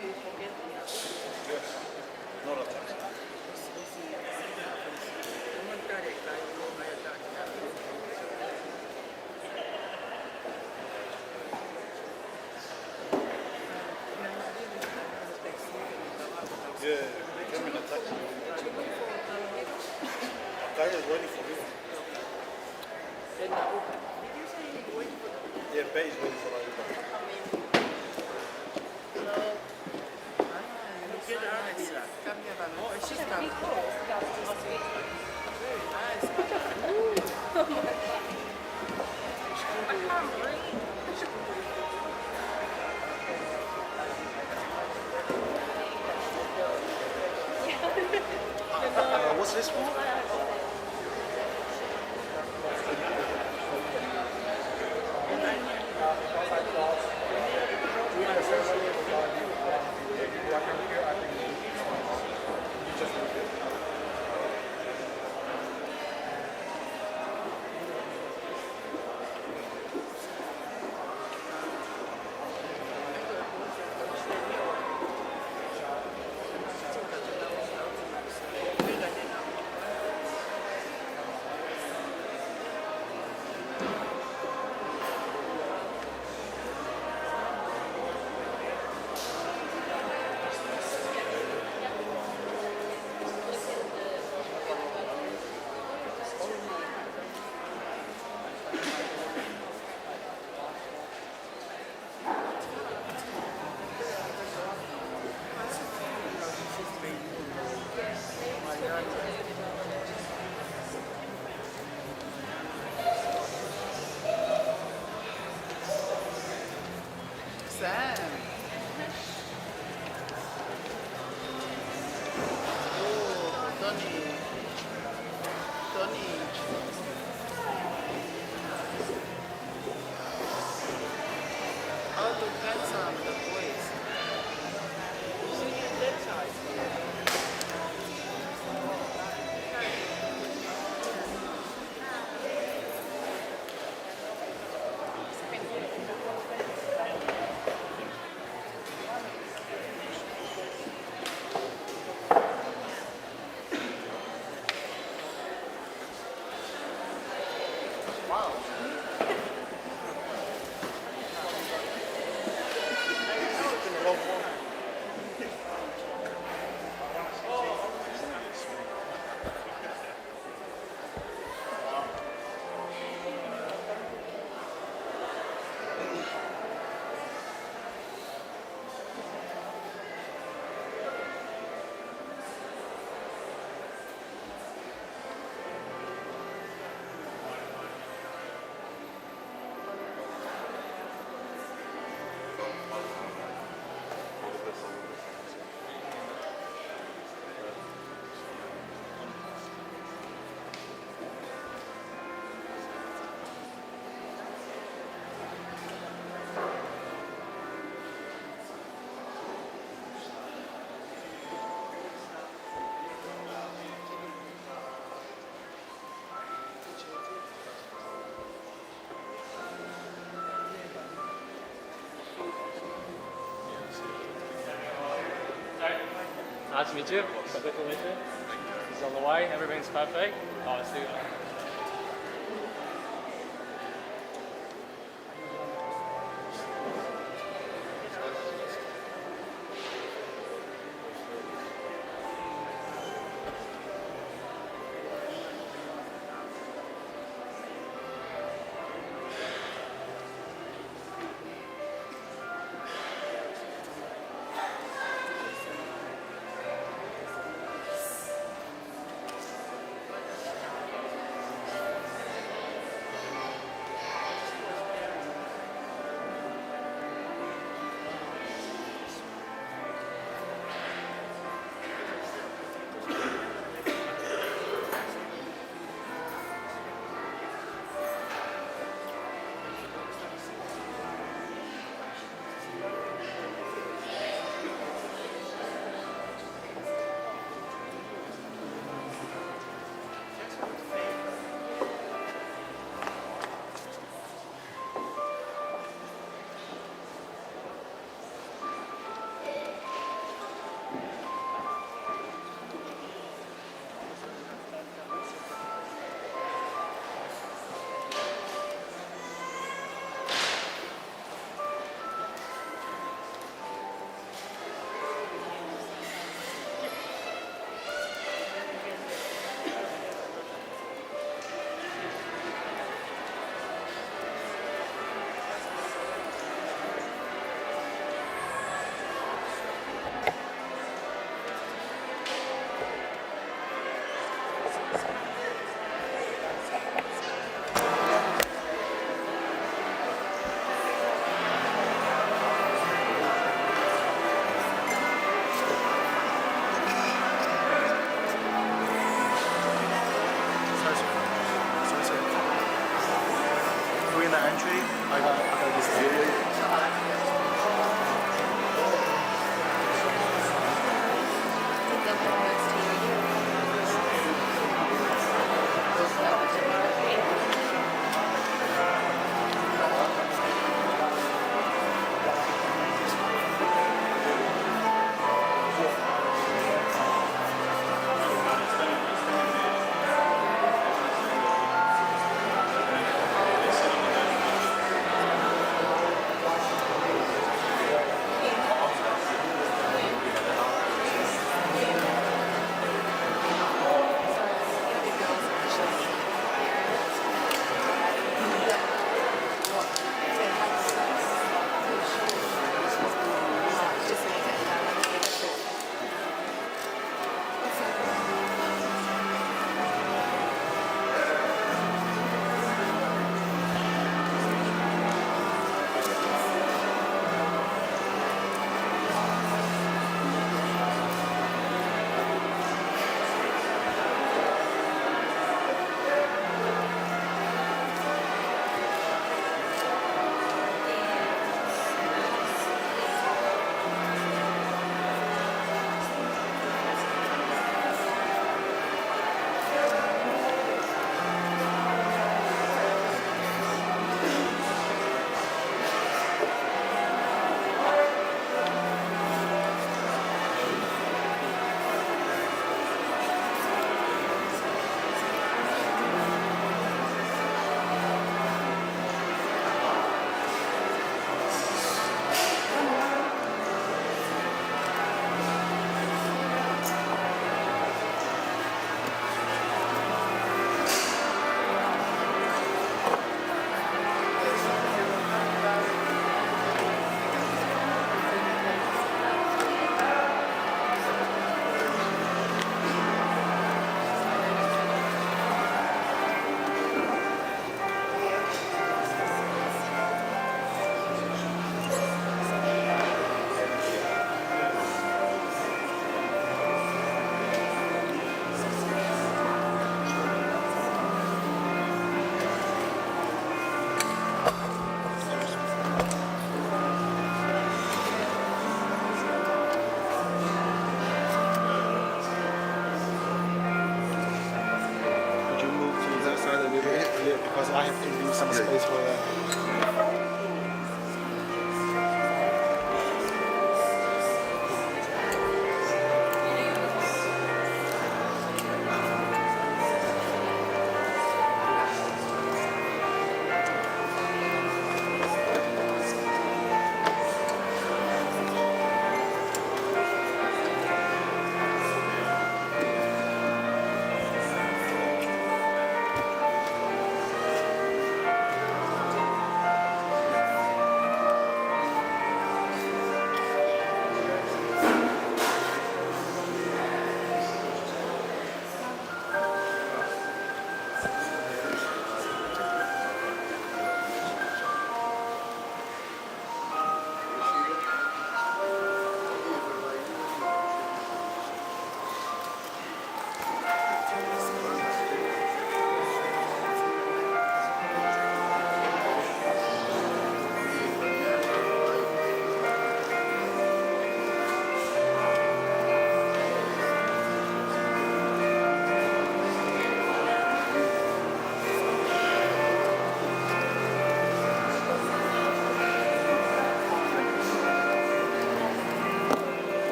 Not a taxi. Yeah, they came in a taxi. A guy was waiting for me. Yeah, Bay is waiting for Uber. What's this for? Nice to meet you. Good to meet you. He's on the way. Everything's perfect. Oh, see you.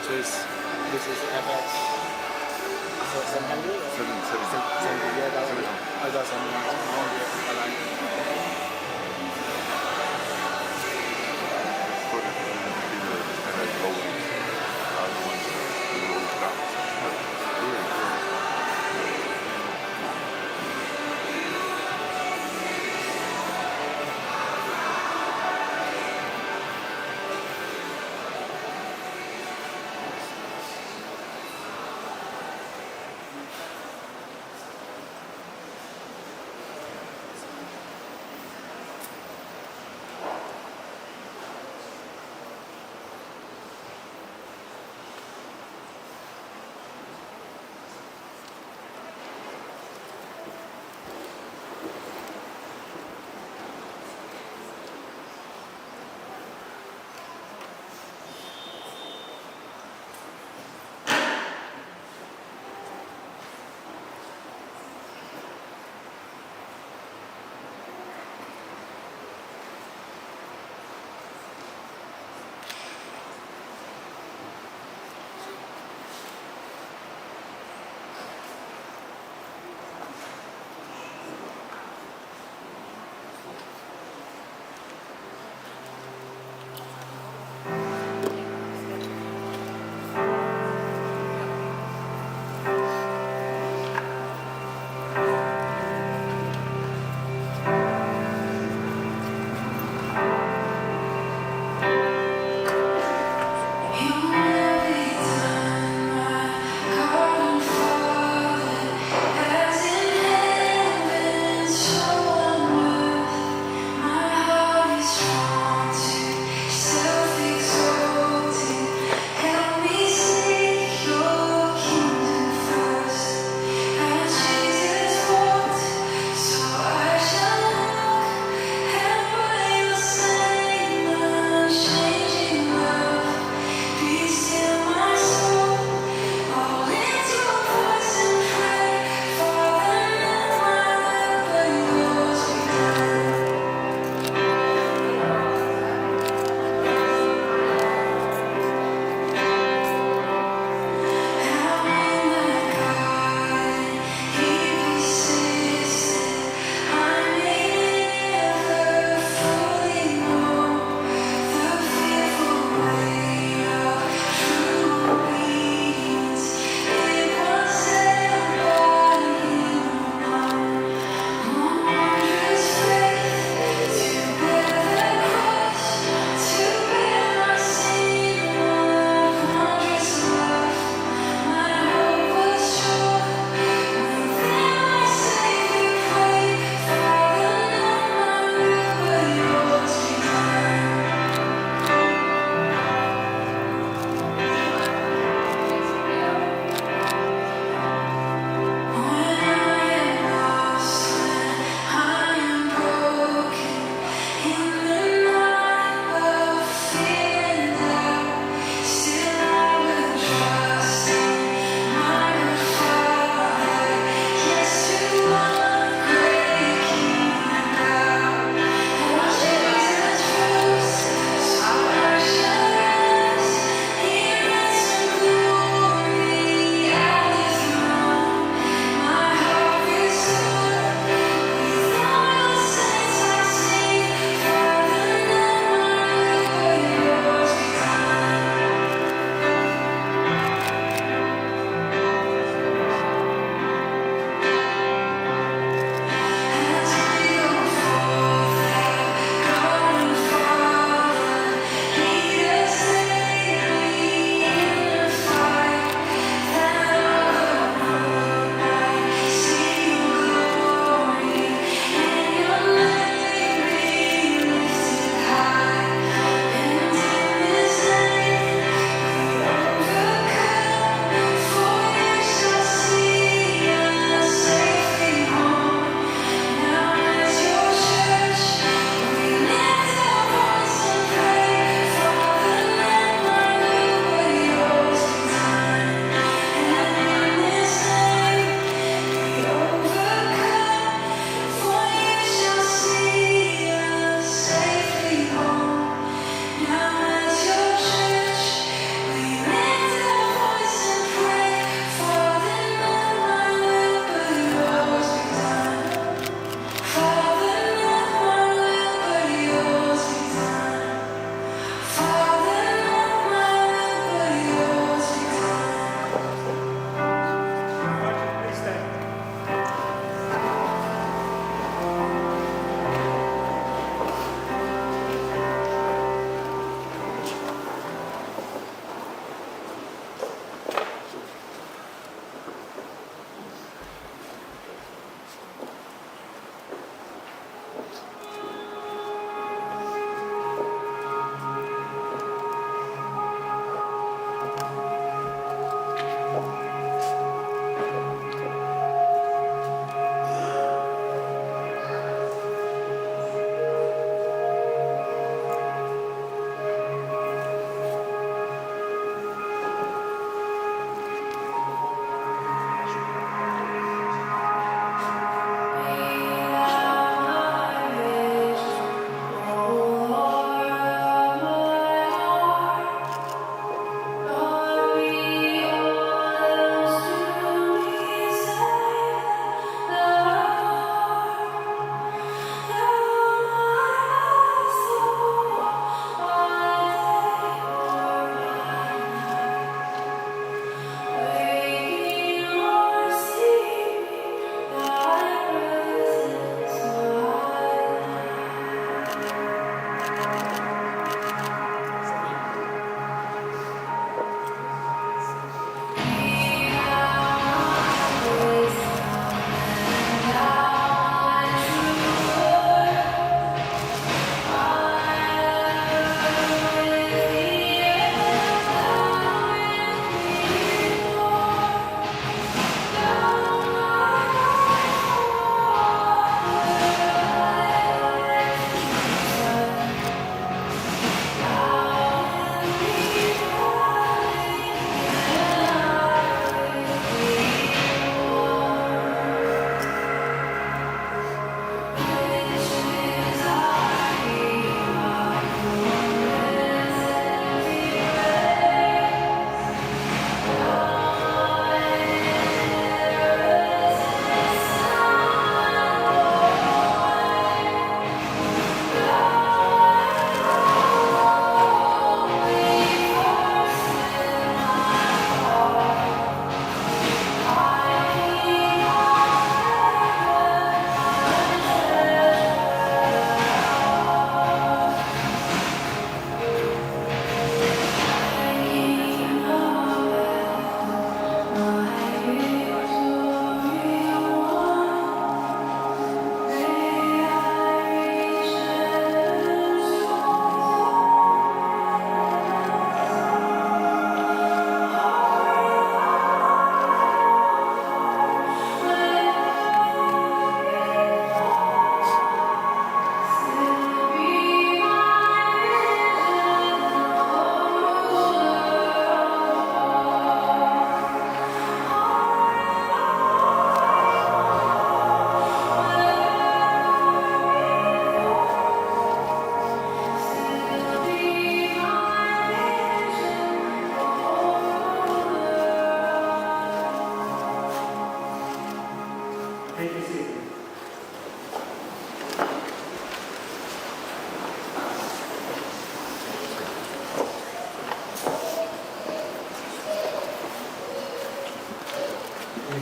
So this is FX. So 700 or 70, yeah, that one. I got some wrong here. I like it.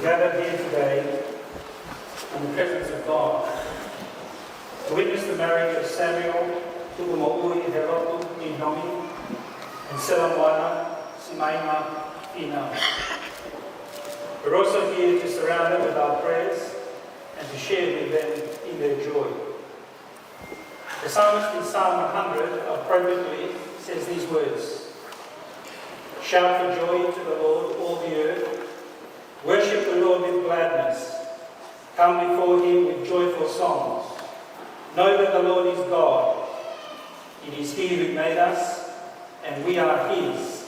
gathered here today in the presence of God to witness the marriage of Samuel to Moimoi, Latu, Pinomi, and Sela, Finau. We're also here to surround them with our prayers and to share with them in their joy. The psalmist in Psalm 100 appropriately says these words: "Shout for joy to the Lord, all the earth. Worship the Lord with gladness. Come before him with joyful songs. Know that the Lord is God. It is he who made us, and we are his.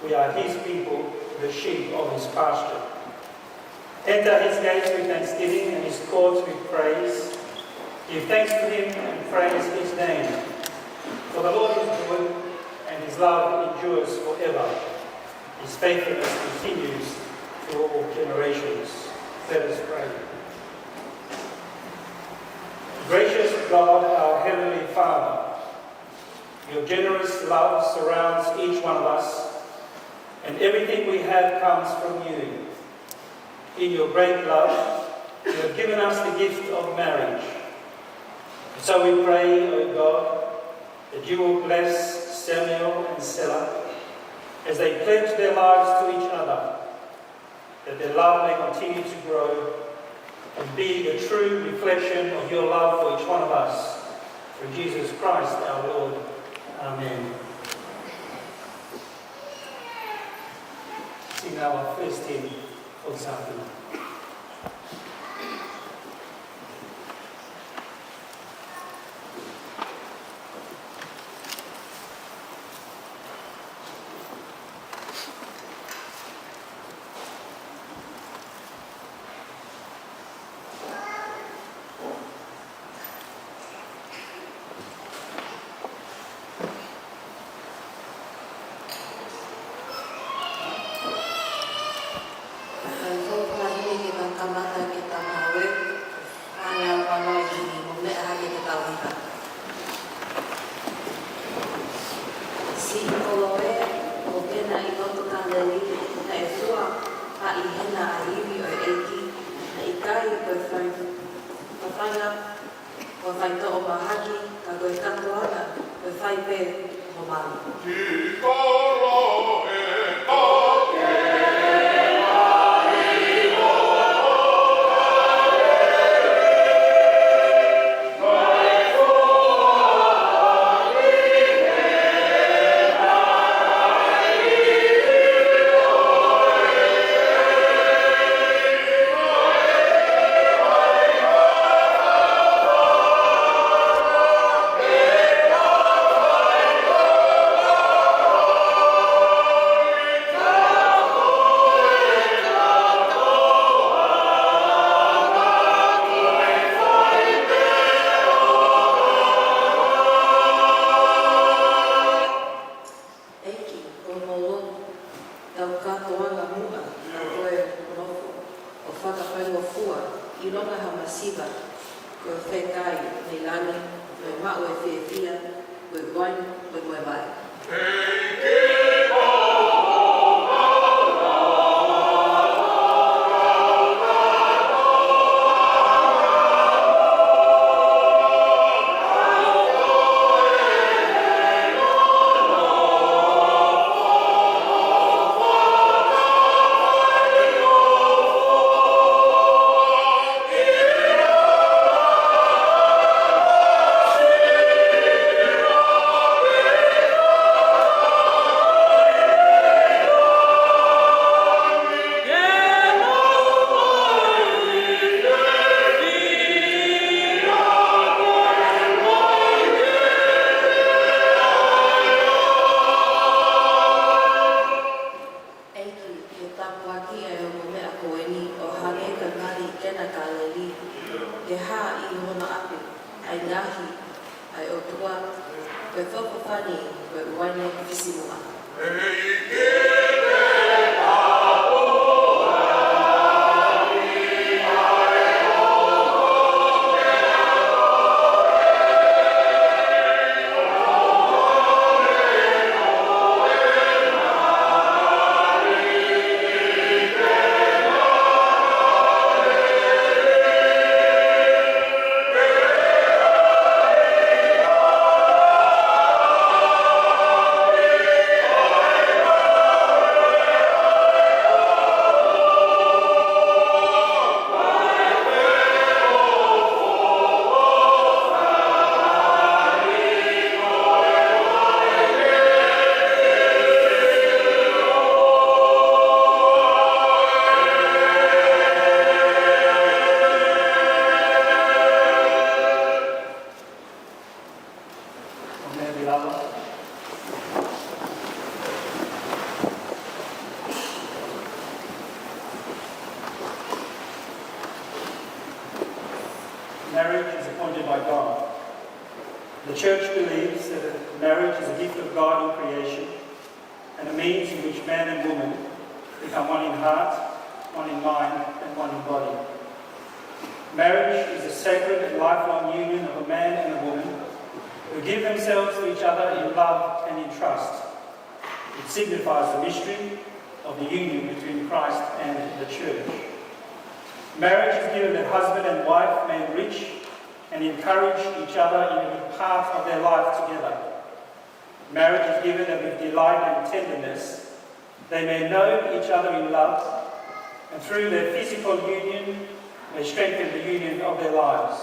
We are his people, the sheep of his pasture. Enter his gates with thanksgiving and his courts with praise. Give thanks to him and praise his name. For the Lord is good, and his love endures forever. His faithfulness continues through all generations." Let us pray. Gracious God, our Heavenly Father, your generous love surrounds each one of us, and everything we have comes from you. In your great love, you have given us the gift of marriage. So we pray, O God, that you will bless Samuel and Sela as they pledge their lives to each other, that their love may continue to grow and be a true reflection of your love for each one of us. Through Jesus Christ our Lord. Amen. Sing our first hymn for this afternoon. The Church believes that marriage is a gift of God in creation and a means in which man and woman become one in heart, one in mind, and one in body. Marriage is a sacred and lifelong union of a man and a woman who give themselves to each other in love and in trust. It signifies the mystery of the union between Christ and the Church. Marriage is given that husband and wife may enrich and encourage each other in every part of their life together. Marriage is given that with delight and tenderness they may know each other in love, and through their physical union may strengthen the union of their lives.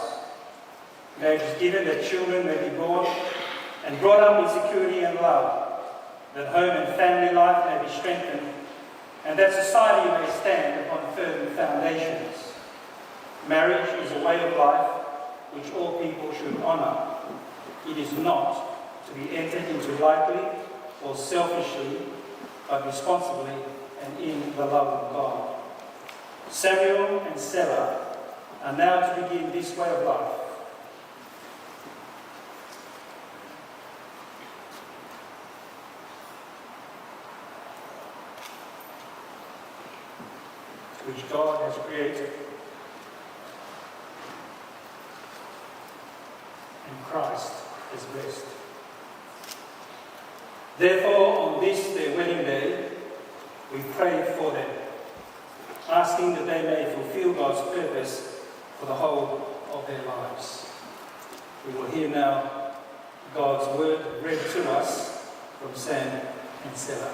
Marriage is given that children may be born and brought up in security and love, that home and family life may be strengthened, and that society may stand upon firm foundations. Marriage is a way of life which all people should honour. It is not to be entered into lightly or selfishly, but responsibly and in the love of God. Samuel and Sela are now to begin this way of life. Which God has created, and Christ has blessed. Therefore, on this their wedding day, we pray for them, asking that they may fulfill God's purpose for the whole of their lives. We will hear now God's word read to us from Sam and Sela.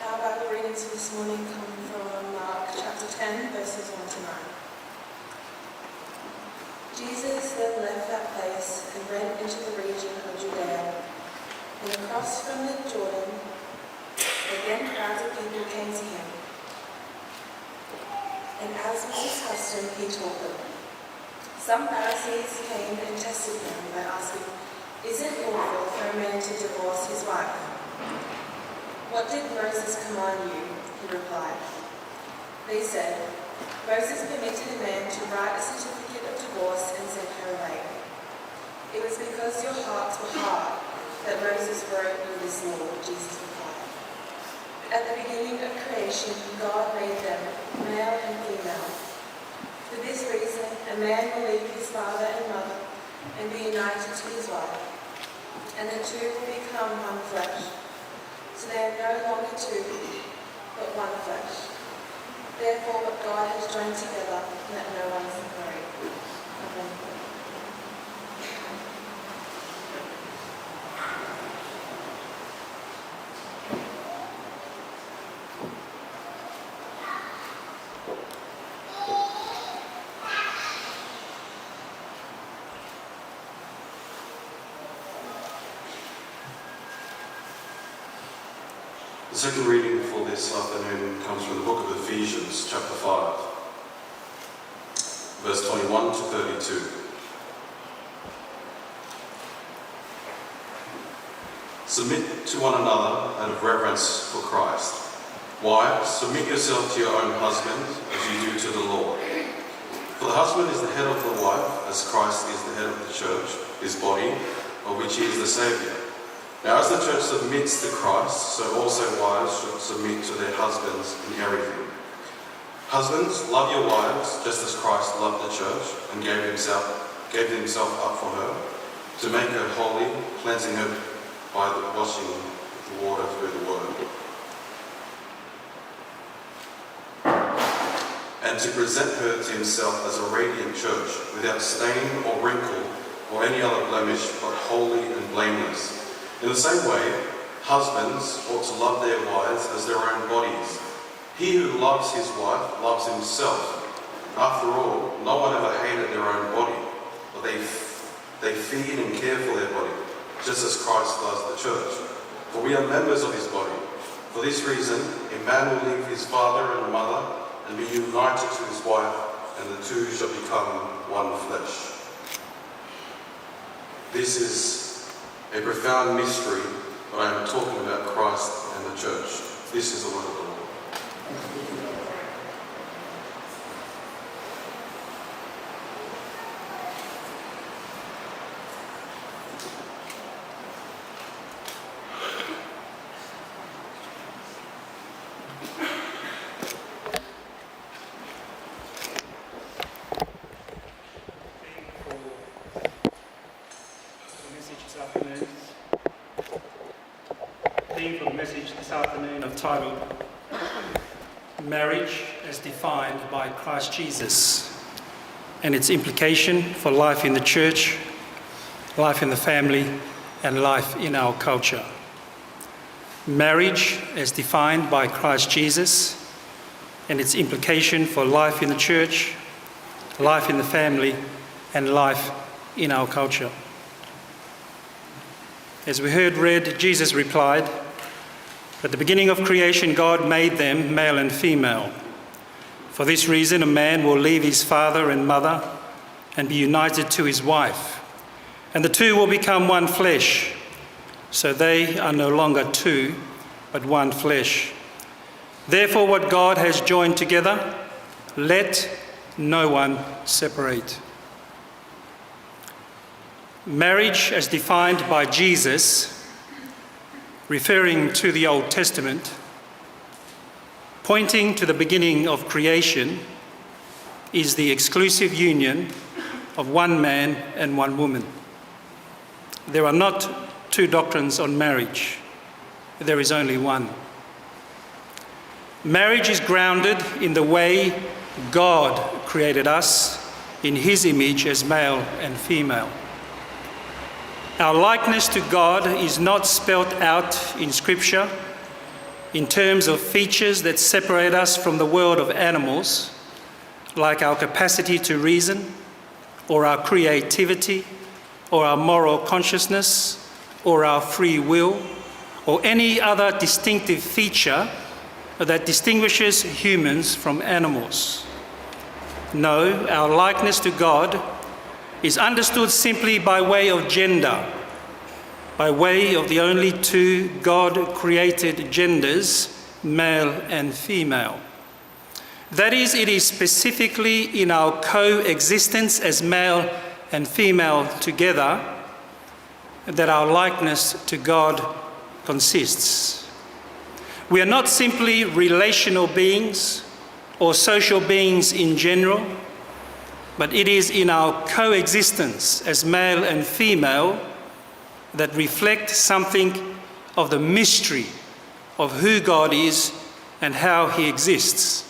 Our Bible readings for this morning come from Mark chapter 10, verses 1 to 9. Jesus then left that place and went into the region of Judea, and across from the Jordan, again crowds of people came to him. And as was his custom, he taught them. Some Pharisees came and tested him by asking, "Is it lawful for a man to divorce his wife?" "What did Moses command you?" he replied. They said, "Moses permitted a man to write a certificate of divorce and send her away." "It was because your hearts were hard that Moses wrote you this law," Jesus replied. "At the beginning of creation, God made them, male and female. For this reason, a man will leave his father and mother and be united to his wife, and the two will become one flesh. So they are no longer two, but one flesh. Therefore, what God has joined together, let no one separate." Amen. The second reading for this afternoon comes from the book of Ephesians, chapter 5, verse 21 to 32. Submit to one another out of reverence for Christ. Wives, submit yourself to your own husband as you do to the Lord. For the husband is the head of the wife, as Christ is the head of the church, his body, of which he is the Saviour. Now as the church submits to Christ, so also wives should submit to their husbands in everything. Husbands, love your wives, just as Christ loved the church and gave himself up for her, to make her holy, cleansing her by the washing of the water through the word, and to present her to himself as a radiant church, without stain or wrinkle or any other blemish, but holy and blameless. In the same way, husbands ought to love their wives as their own bodies. He who loves his wife loves himself. After all, no one ever hated their own body, but they feed and care for their body, just as Christ does the church. For we are members of his body. For this reason, a man will leave his father and mother and be united to his wife, and the two shall become one flesh. This is a profound mystery, but I am talking about Christ and the church. This is the word of the Lord. Theme for the message this afternoon I've titled Marriage as Defined by Christ Jesus and its implication for life in the church, life in the family, and life in our culture. Marriage as defined by Christ Jesus and its implication for life in the church, life in the family, and life in our culture. As we heard read, Jesus replied, "At the beginning of creation, God made them male and female. For this reason, a man will leave his father and mother and be united to his wife, and the two will become one flesh. So they are no longer two, but one flesh. Therefore, what God has joined together, let no one separate." Marriage as defined by Jesus, referring to the Old Testament, pointing to the beginning of creation, is the exclusive union of one man and one woman. There are not two doctrines on marriage. There is only one. Marriage is grounded in the way God created us in his image as male and female. Our likeness to God is not spelt out in Scripture in terms of features that separate us from the world of animals, like our capacity to reason, or our creativity, or our moral consciousness, or our free will, or any other distinctive feature that distinguishes humans from animals. No, our likeness to God is understood simply by way of gender, by way of the only two God-created genders, male and female. That is, it is specifically in our coexistence as male and female together that our likeness to God consists. We are not simply relational beings or social beings in general, but it is in our coexistence as male and female that reflect something of the mystery of who God is and how he exists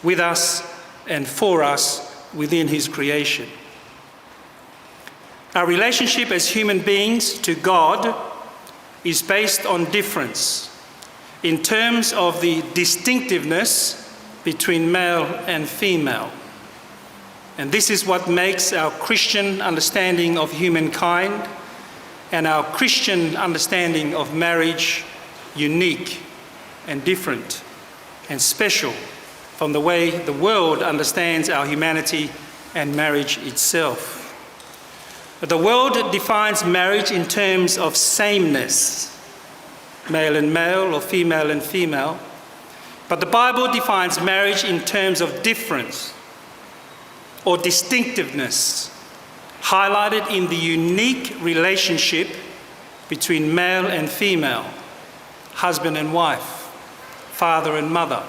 with us and for us within his creation. Our relationship as human beings to God is based on difference in terms of the distinctiveness between male and female. And this is what makes our Christian understanding of humankind and our Christian understanding of marriage unique and different and special from the way the world understands our humanity and marriage itself. The world defines marriage in terms of sameness, male and male or female and female, but the Bible defines marriage in terms of difference or distinctiveness, highlighted in the unique relationship between male and female, husband and wife, father and mother,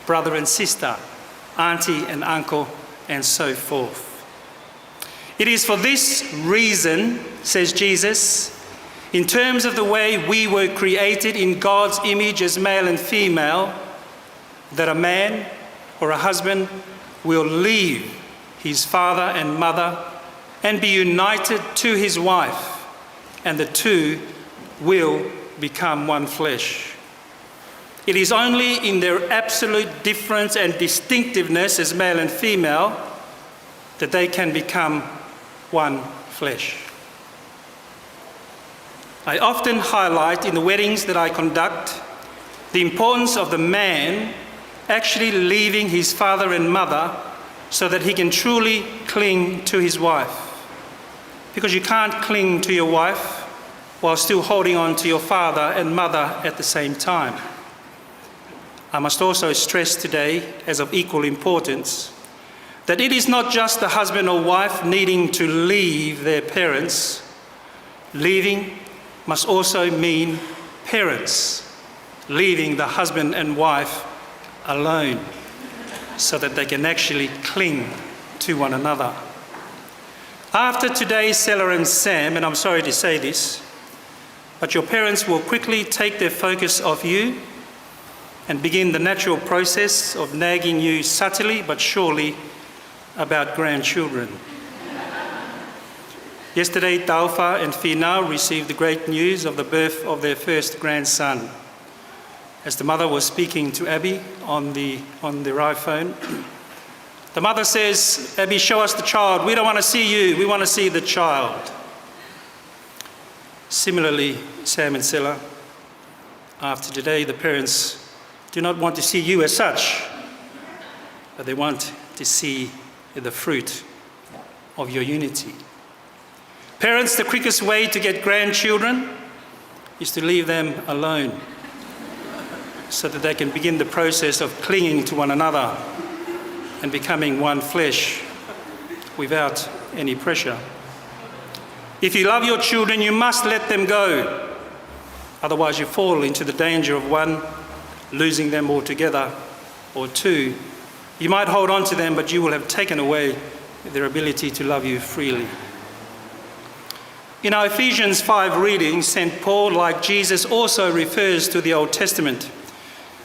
brother and sister, auntie and uncle, and so forth. It is for this reason, says Jesus, in terms of the way we were created in God's image as male and female, that a man or a husband will leave his father and mother and be united to his wife, and the two will become one flesh. It is only in their absolute difference and distinctiveness as male and female that they can become one flesh. I often highlight in the weddings that I conduct the importance of the man actually leaving his father and mother so that he can truly cling to his wife. Because you can't cling to your wife while still holding on to your father and mother at the same time. I must also stress today, as of equal importance, that it is not just the husband or wife needing to leave their parents. Leaving must also mean parents leaving the husband and wife alone so that they can actually cling to one another. After today's Sela and Sam, and I'm sorry to say this, but your parents will quickly take their focus off you and begin the natural process of nagging you subtly but surely about grandchildren. Yesterday, Taufa and Finau received the great news of the birth of their first grandson. As the mother was speaking to Abby on their iPhone, the mother says, "Abby, show us the child. We don't want to see you. We want to see the child." Similarly, Sam and Sela, after today, the parents do not want to see you as such, but they want to see the fruit of your unity. Parents, the quickest way to get grandchildren is to leave them alone so that they can begin the process of clinging to one another and becoming one flesh without any pressure. If you love your children, you must let them go. Otherwise, you fall into the danger of one, losing them altogether, or two, you might hold on to them, but you will have taken away their ability to love you freely. In our Ephesians 5 reading, St. Paul, like Jesus, also refers to the Old Testament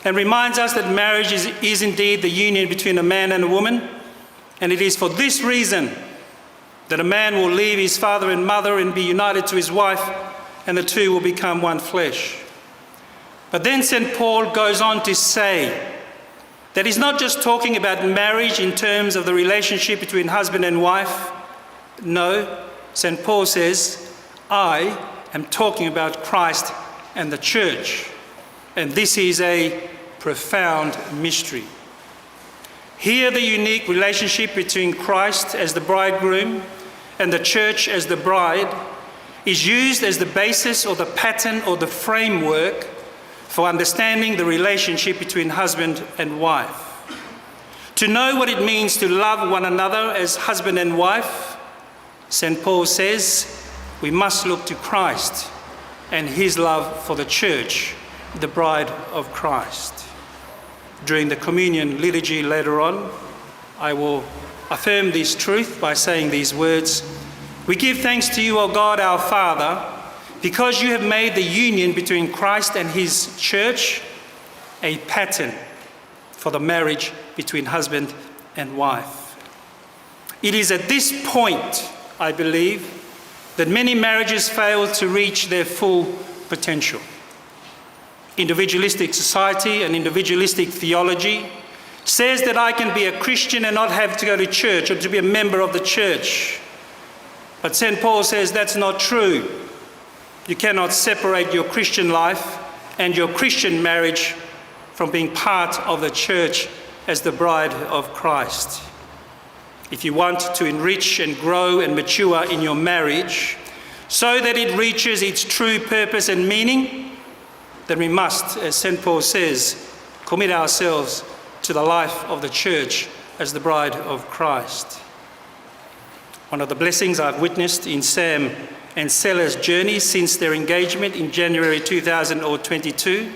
and reminds us that marriage is indeed the union between a man and a woman, and it is for this reason that a man will leave his father and mother and be united to his wife, and the two will become one flesh. But then St. Paul goes on to say that he's not just talking about marriage in terms of the relationship between husband and wife. No, St. Paul says, I am talking about Christ and the church. And this is a profound mystery. Here, the unique relationship between Christ as the bridegroom and the church as the bride is used as the basis or the pattern or the framework for understanding the relationship between husband and wife. To know what it means to love one another as husband and wife, St. Paul says, we must look to Christ and his love for the church, the bride of Christ. During the communion liturgy later on, I will affirm this truth by saying these words: "We give thanks to you, O God, our Father, because you have made the union between Christ and his church a pattern for the marriage between husband and wife." It is at this point, I believe, that many marriages fail to reach their full potential. Individualistic society and individualistic theology says that I can be a Christian and not have to go to church or to be a member of the church. But St. Paul says that's not true. You cannot separate your Christian life and your Christian marriage from being part of the church as the bride of Christ. If you want to enrich and grow and mature in your marriage so that it reaches its true purpose and meaning, then we must, as St. Paul says, commit ourselves to the life of the church as the bride of Christ. One of the blessings I've witnessed in Sam and Sela's journey since their engagement in January 2022,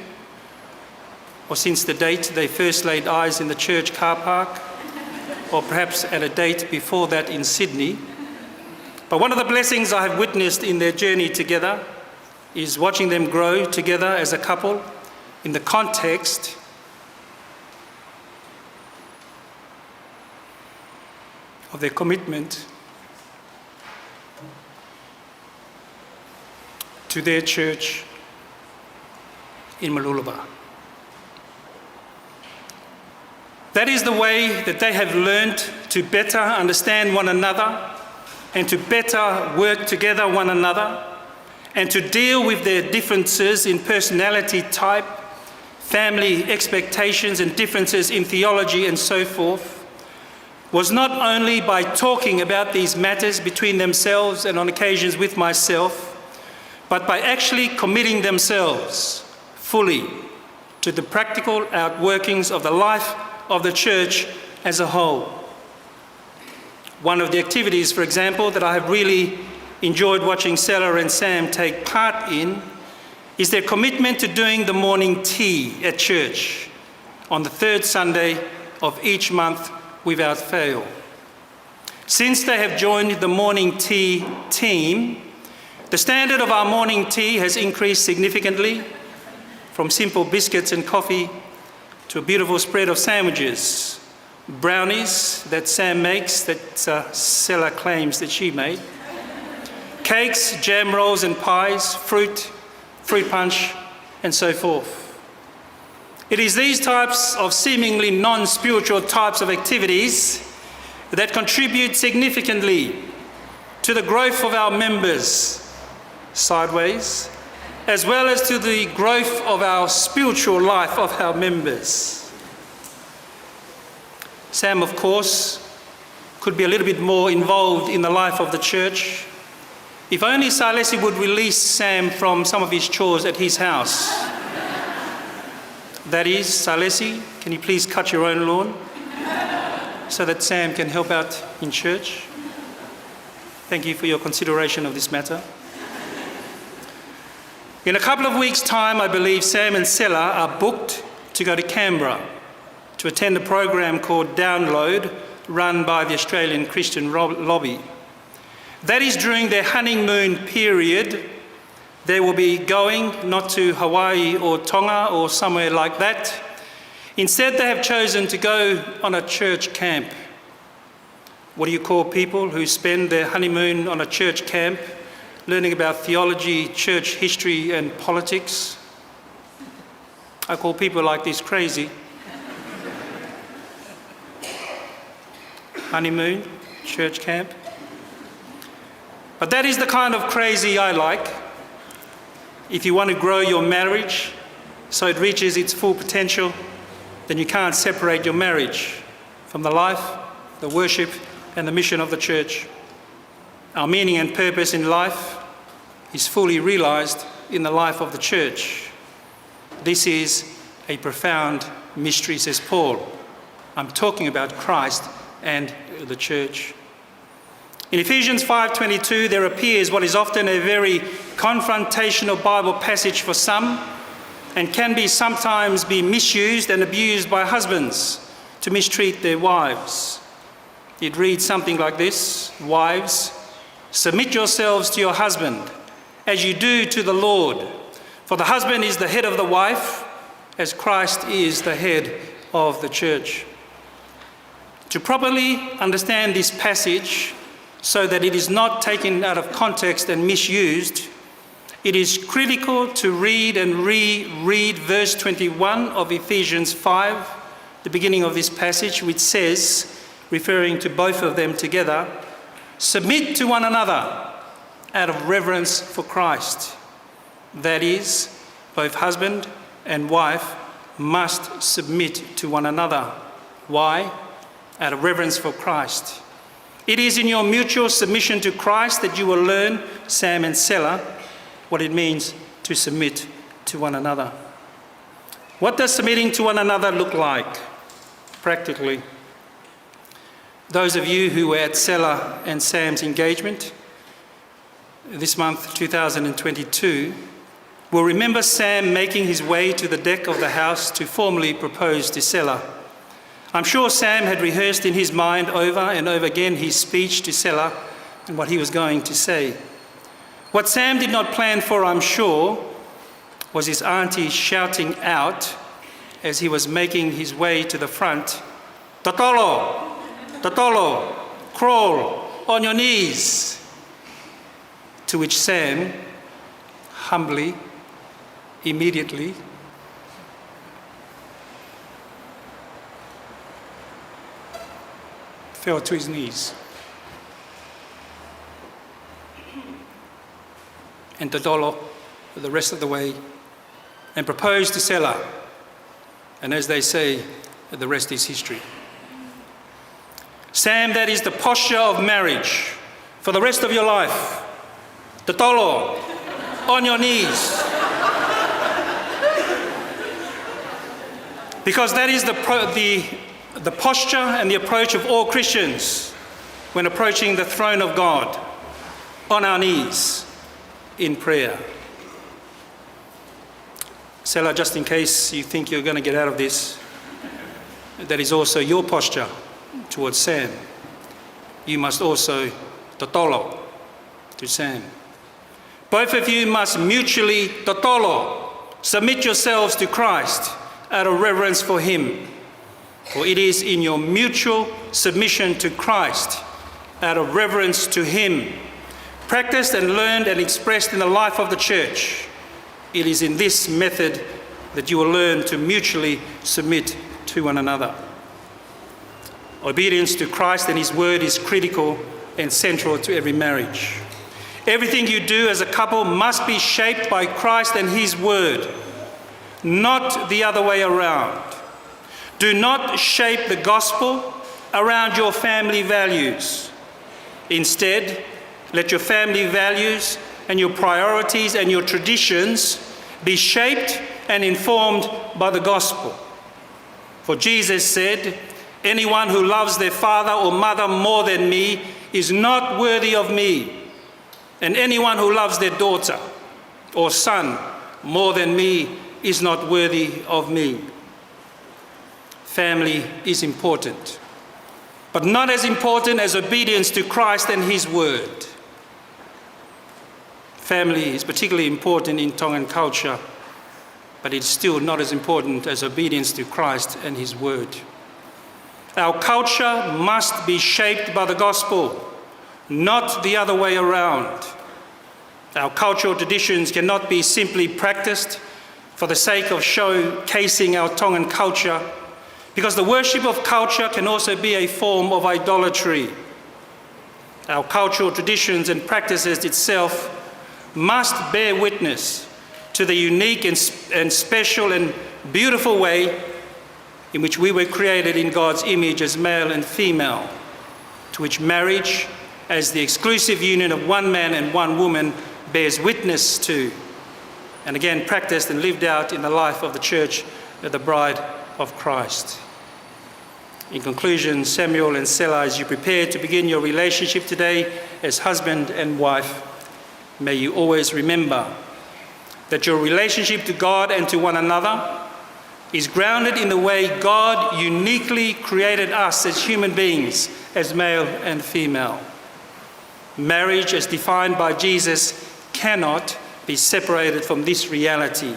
or since the date they first laid eyes in the church car park, or perhaps at a date before that in Sydney. But one of the blessings I have witnessed in their journey together is watching them grow together as a couple in the context of their commitment to their church in Malulaba. That is the way that they have learned to better understand one another and to better work together one another and to deal with their differences in personality type, family expectations and differences in theology and so forth, was not only by talking about these matters between themselves and on occasions with myself, but by actually committing themselves fully to the practical outworkings of the life of the church as a whole. One of the activities, for example, that I have really enjoyed watching Sela and Sam take part in is their commitment to doing the morning tea at church on the third Sunday of each month without fail. Since they have joined the morning tea team, the standard of our morning tea has increased significantly, from simple biscuits and coffee to a beautiful spread of sandwiches, brownies that Sam makes that Sela claims that she made, cakes, jam rolls and pies, fruit punch, and so forth. It is these types of seemingly non-spiritual types of activities that contribute significantly to the growth of our members sideways, as well as to the growth of our spiritual life of our members. Sam, of course, could be a little bit more involved in the life of the church. If only Salesi would release Sam from some of his chores at his house. That is, Salesi, can you please cut your own lawn so that Sam can help out in church? Thank you for your consideration of this matter. In a couple of weeks' time, I believe Sam and Sela are booked to go to Canberra to attend a program called Download, run by the Australian Christian Lobby. That is during their honeymoon period. They will be going not to Hawaii or Tonga or somewhere like that. Instead, they have chosen to go on a church camp. What do you call people who spend their honeymoon on a church camp, learning about theology, church history, and politics? I call people like this crazy. Honeymoon, church camp. But that is the kind of crazy I like. If you want to grow your marriage so it reaches its full potential, then you can't separate your marriage from the life, the worship, and the mission of the church. Our meaning and purpose in life is fully realized in the life of the church. This is a profound mystery, says Paul. I'm talking about Christ and the church. In Ephesians 5:22, there appears what is often a very confrontational Bible passage for some and can be sometimes be misused and abused by husbands to mistreat their wives. It reads something like this: Wives, submit yourselves to your husband as you do to the Lord. For the husband is the head of the wife, as Christ is the head of the church. To properly understand this passage, so that it is not taken out of context and misused, it is critical to read and reread verse 21 of Ephesians 5, the beginning of this passage, which says, referring to both of them together, submit to one another out of reverence for Christ. That is, both husband and wife must submit to one another. Why? Out of reverence for Christ. It is in your mutual submission to Christ that you will learn, Sam and Sela, what it means to submit to one another. What does submitting to one another look like, practically? Those of you who were at Sela and Sam's engagement this month, 2022, will remember Sam making his way to the deck of the house to formally propose to Sela. I'm sure Sam had rehearsed in his mind over and over again his speech to Sela and what he was going to say. What Sam did not plan for, I'm sure, was his auntie shouting out as he was making his way to the front, "Totolo, Totolo, crawl on your knees." To which Sam, humbly, immediately, fell to his knees. And Totolo the rest of the way and proposed to Sela. And as they say, the rest is history. Sam, that is the posture of marriage for the rest of your life. Totolo, on your knees. Because that is the posture and the approach of all Christians when approaching the throne of God, on our knees in prayer. Sela, just in case you think you're going to get out of this, that is also your posture towards Sam. You must also totolo to Sam. Both of you must mutually totolo, submit yourselves to Christ out of reverence for him. For it is in your mutual submission to Christ, out of reverence to him, practiced and learned and expressed in the life of the church. It is in this method that you will learn to mutually submit to one another. Obedience to Christ and his word is critical and central to every marriage. Everything you do as a couple must be shaped by Christ and his word, not the other way around. Do not shape the gospel around your family values. Instead, let your family values and your priorities and your traditions be shaped and informed by the gospel. For Jesus said, "Anyone who loves their father or mother more than me is not worthy of me. And anyone who loves their daughter or son more than me is not worthy of me." Family is important, but not as important as obedience to Christ and his word. Family is particularly important in Tongan culture, but it's still not as important as obedience to Christ and his word. Our culture must be shaped by the gospel, not the other way around. Our cultural traditions cannot be simply practiced for the sake of showcasing our Tongan culture, because the worship of culture can also be a form of idolatry. Our cultural traditions and practices itself must bear witness to the unique and special and beautiful way in which we were created in God's image as male and female, to which marriage, as the exclusive union of one man and one woman, bears witness to, and again practiced and lived out in the life of the church, the bride of Christ. In conclusion, Samuel and Sela, as you prepare to begin your relationship today as husband and wife, may you always remember that your relationship to God and to one another is grounded in the way God uniquely created us as human beings, as male and female. Marriage, as defined by Jesus, cannot be separated from this reality.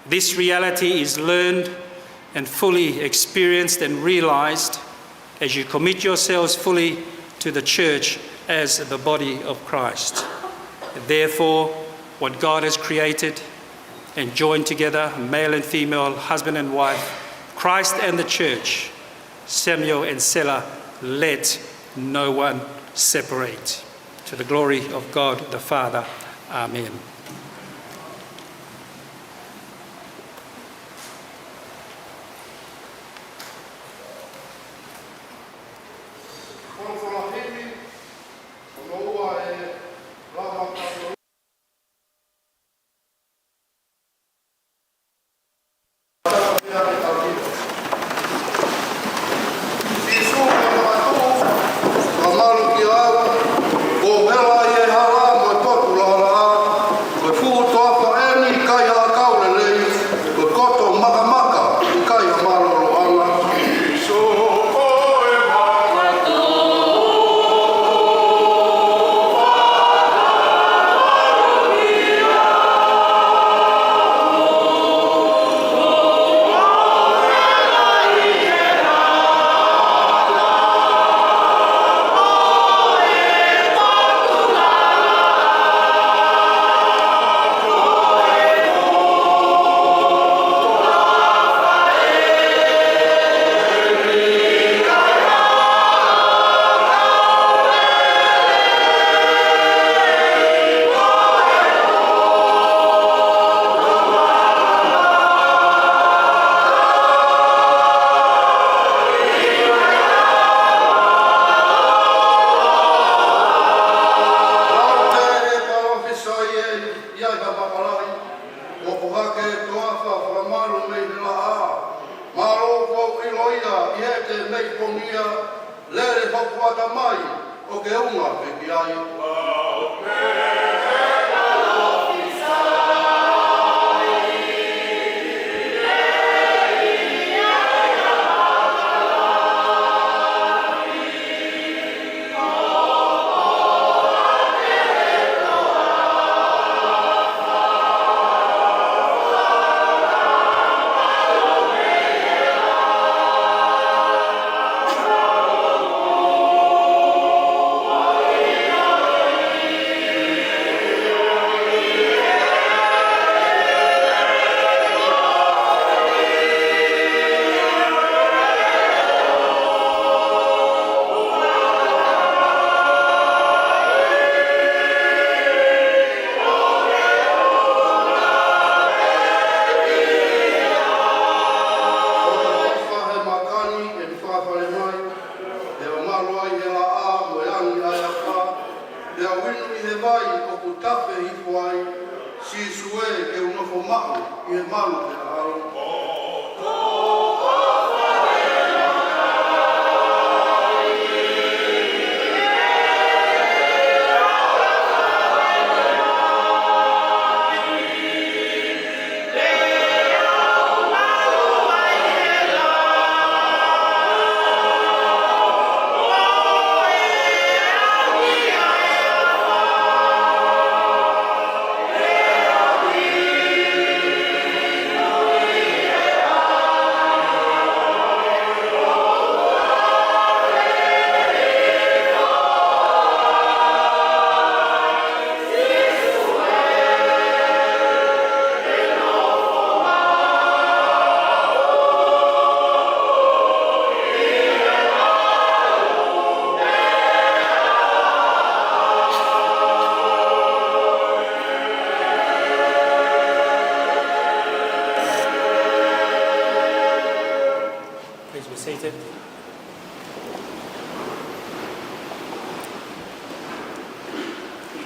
This reality is learned and fully experienced and realized as you commit yourselves fully to the church as the body of Christ. Therefore, what God has created and joined together, male and female, husband and wife, Christ and the church, Samuel and Sela, let no one separate. To the glory of God the Father. Amen. hake toa whamaru mei te laha. Maro kau iloia I he te mei pongia, lere hokuata mai o ke unga pe ki ai.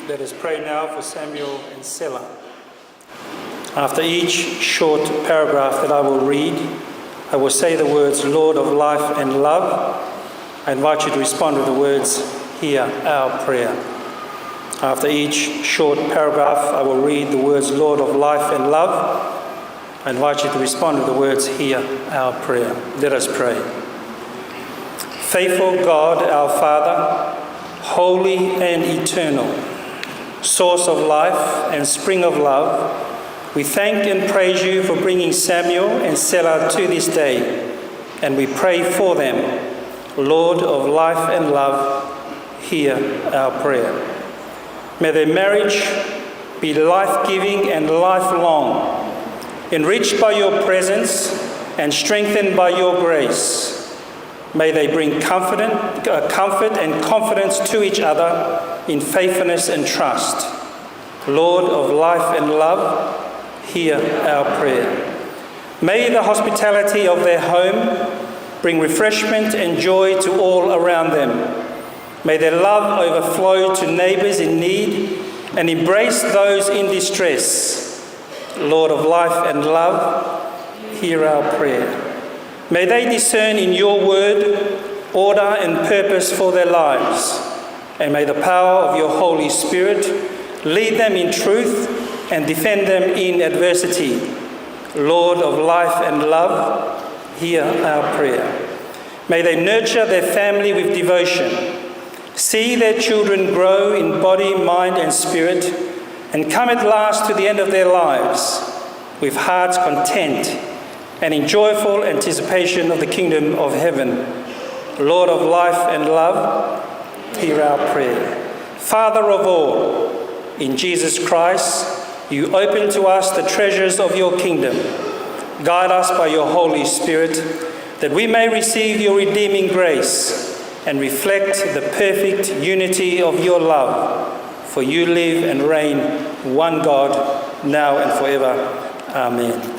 Let us pray now for Samuel and Sela. After each short paragraph that I will read, I will say the words, Lord of life and love. I invite you to respond with the words, hear our prayer. After each short paragraph, I will read the words, Lord of life and love. I invite you to respond with the words, hear our prayer. Let us pray. Faithful God, our Father, holy and eternal, source of life and spring of love, we thank and praise you for bringing Samuel and Sela to this day, and we pray for them. Lord of life and love, hear our prayer. May their marriage be life-giving and lifelong, enriched by your presence and strengthened by your grace. May they bring comfort and confidence to each other in faithfulness and trust. Lord of life and love, hear our prayer. May the hospitality of their home bring refreshment and joy to all around them. May their love overflow to neighbours in need and embrace those in distress. Lord of life and love, hear our prayer. May they discern in your word order and purpose for their lives, and may the power of your Holy Spirit lead them in truth and defend them in adversity. Lord of life and love, hear our prayer. May they nurture their family with devotion, see their children grow in body, mind and spirit, and come at last to the end of their lives with hearts content and in joyful anticipation of the kingdom of heaven. Lord of life and love, hear our prayer. Father of all, in Jesus Christ, you open to us the treasures of your kingdom. Guide us by your Holy Spirit, that we may receive your redeeming grace and reflect the perfect unity of your love. For you live and reign, one God, now and forever. Amen.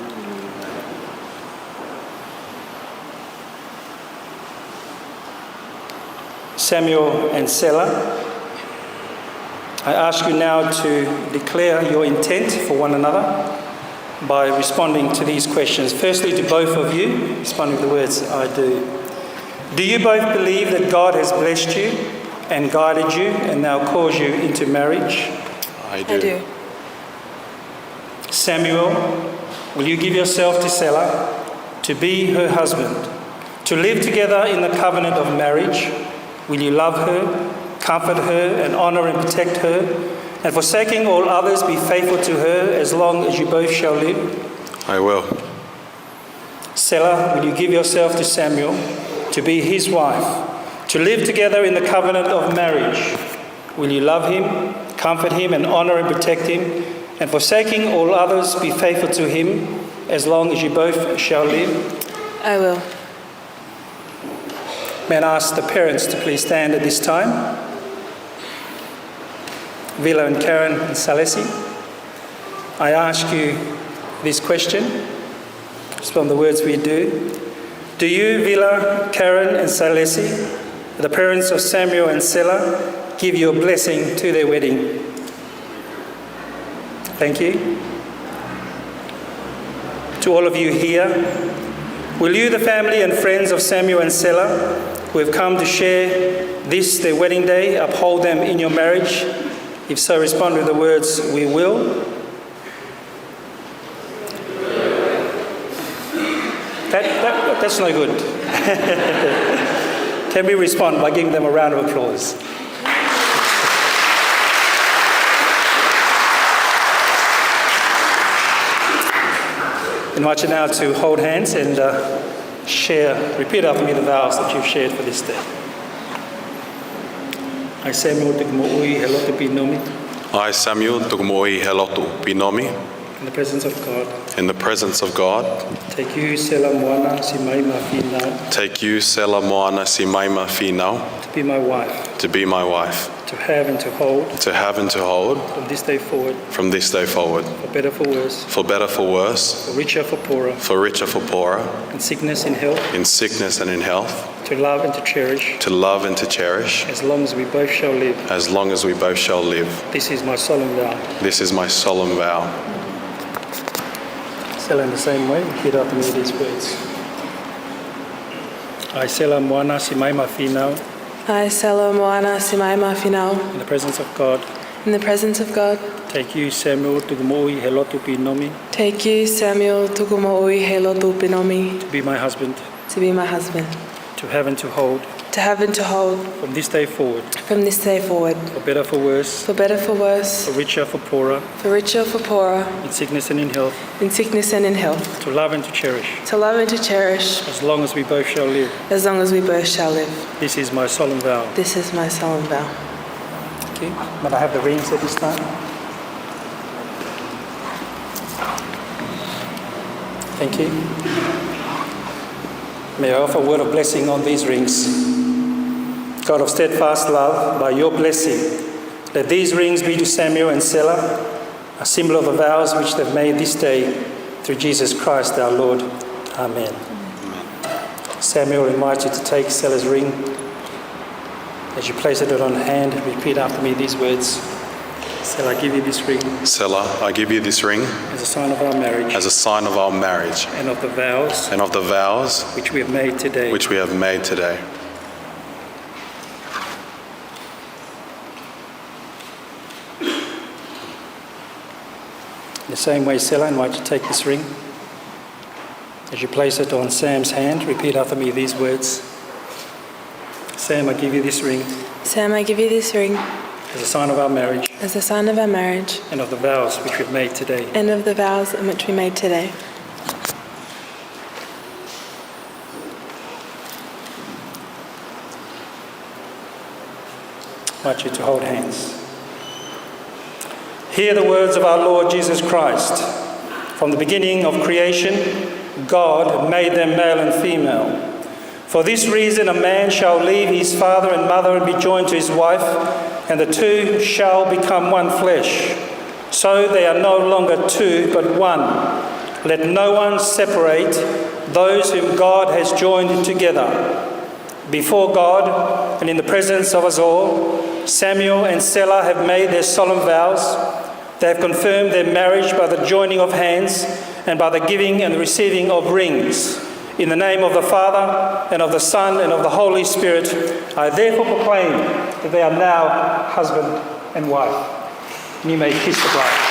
Samuel and Sela, I ask you now to declare your intent for one another by responding to these questions. Firstly, to both of you, responding to the words, I do. Do you both believe that God has blessed you and guided you and now calls you into marriage? I do. I do. Samuel, will you give yourself to Sela to be her husband, to live together in the covenant of marriage? Will you love her, comfort her, and honour and protect her, and forsaking all others, be faithful to her as long as you both shall live? I will. Sela, will you give yourself to Samuel to be his wife, to live together in the covenant of marriage? Will you love him, comfort him, and honour and protect him, and forsaking all others, be faithful to him as long as you both shall live? I will. May I ask the parents to please stand at this time? Vila and Karen and Salesi, I ask you this question, just from the words we do. Do you, Vila, Karen and Salesi, the parents of Samuel and Sela, give your blessing to their wedding? Thank you. To all of you here, will you, the family and friends of Samuel and Sela, who have come to share this, their wedding day, uphold them in your marriage? If so, respond with the words, we will. That's no good. Can we respond by giving them a round of applause? I invite you now to hold hands and repeat after me the vows that you've shared for this day. I, Samuel Tukumoi Helotu Pinomi, I, Samuel Tukumoi Helotu Pinomi, in the presence of God, in the presence of God, take you, Sela Moana Simaima Finau, take you, Sela Moana Simaima Finau, to be my wife, to be my wife, to have and to hold, to have and to hold, from this day forward, for better, for worse, for richer, for poorer, for richer, for poorer, in sickness, in health, in sickness and in health, to love and to cherish, as long as we both shall live. This is my solemn vow. Sela, in the same way, repeat after me these words. I, Sela Moana Simaima Finau, I, Sela Moana Simaima Finau, in the presence of God, in the presence of God, take you, Samuel Tukumoi Helotu Pinomi, take you, Samuel Tukumoi Helotu Pinomi, to be my husband, to be my husband, to have and to hold, from this day forward, for better, for worse, for richer, for poorer, in sickness and in health, to love and to cherish, as long as we both shall live. This is my solemn vow. This is my solemn vow. Okay. May I have the rings at this time? Thank you. May I offer a word of blessing on these rings. God of steadfast love, by your blessing, let these rings be to Samuel and Sela a symbol of the vows which they've made this day through Jesus Christ our Lord. Amen. Samuel, I invite you to take Sela's ring. As you place it on hand, repeat after me these words. Sela, I give you this ring. Sela, I give you this ring as a sign of our marriage. And of the vows. Which we have made today. In the same way, Sela, I invite you to take this ring. As you place it on Sam's hand, repeat after me these words. Sam, I give you this ring. Sam, I give you this ring as a sign of our marriage. And of the vows which we've made today. I invite you to hold hands. Hear the words of our Lord Jesus Christ. From the beginning of creation, God made them male and female. For this reason, a man shall leave his father and mother and be joined to his wife, and the two shall become one flesh. So they are no longer two, but one. Let no one separate those whom God has joined together. Before God and in the presence of us all, Samuel and Sela have made their solemn vows. They have confirmed their marriage by the joining of hands and by the giving and the receiving of rings. In the name of the Father, and of the Son, and of the Holy Spirit, I therefore proclaim that they are now husband and wife. And you may kiss the bride.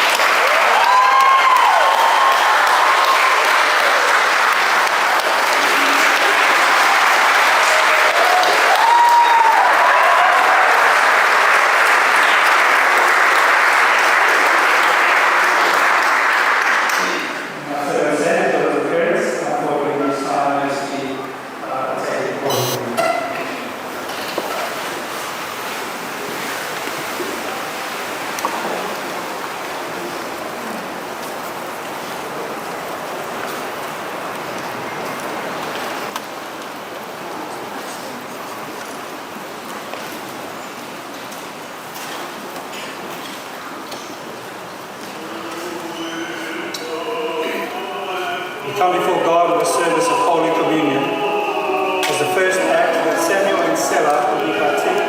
Come before God with the service of Holy Communion as the first act that Samuel and Sela will be partaking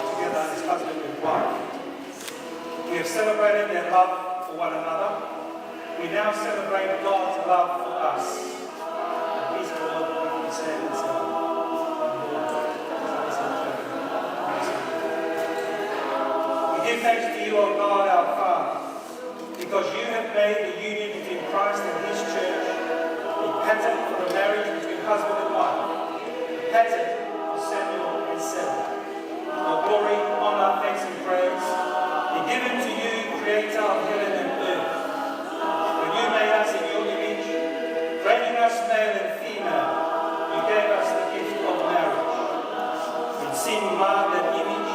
together as husband and wife. We have celebrated their love for one another. We now celebrate God's love for us. Peace of the Lord be with you, Sam and Sela. We give thanks to you, O God, our Father, because you have made the union between Christ and his church pattern for the marriage between husband and wife, pattern for Samuel and Sela. All glory, honor, thanks and praise be given to you, creator of heaven and earth. When you made us in your image, framing us male and female, you gave us the gift of marriage. When sin marred that image,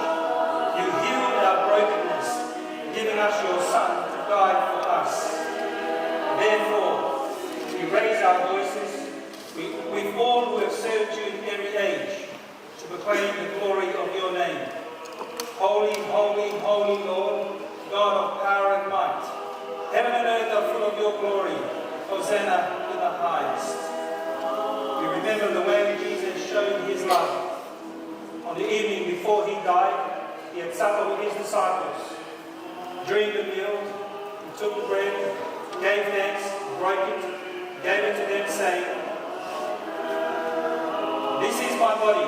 you healed our brokenness, giving us your Son to die for us. Therefore, we raise our voices with all who have served you in every age to proclaim the glory of your name. Holy, holy, holy Lord, God of power and might, heaven and earth are full of your glory. Hosanna in the highest. We remember the way Jesus showed his love. On the evening before he died, he had supper with his disciples. During the meal, he took the bread, gave thanks, broke it, gave it to them, saying, "This is my body,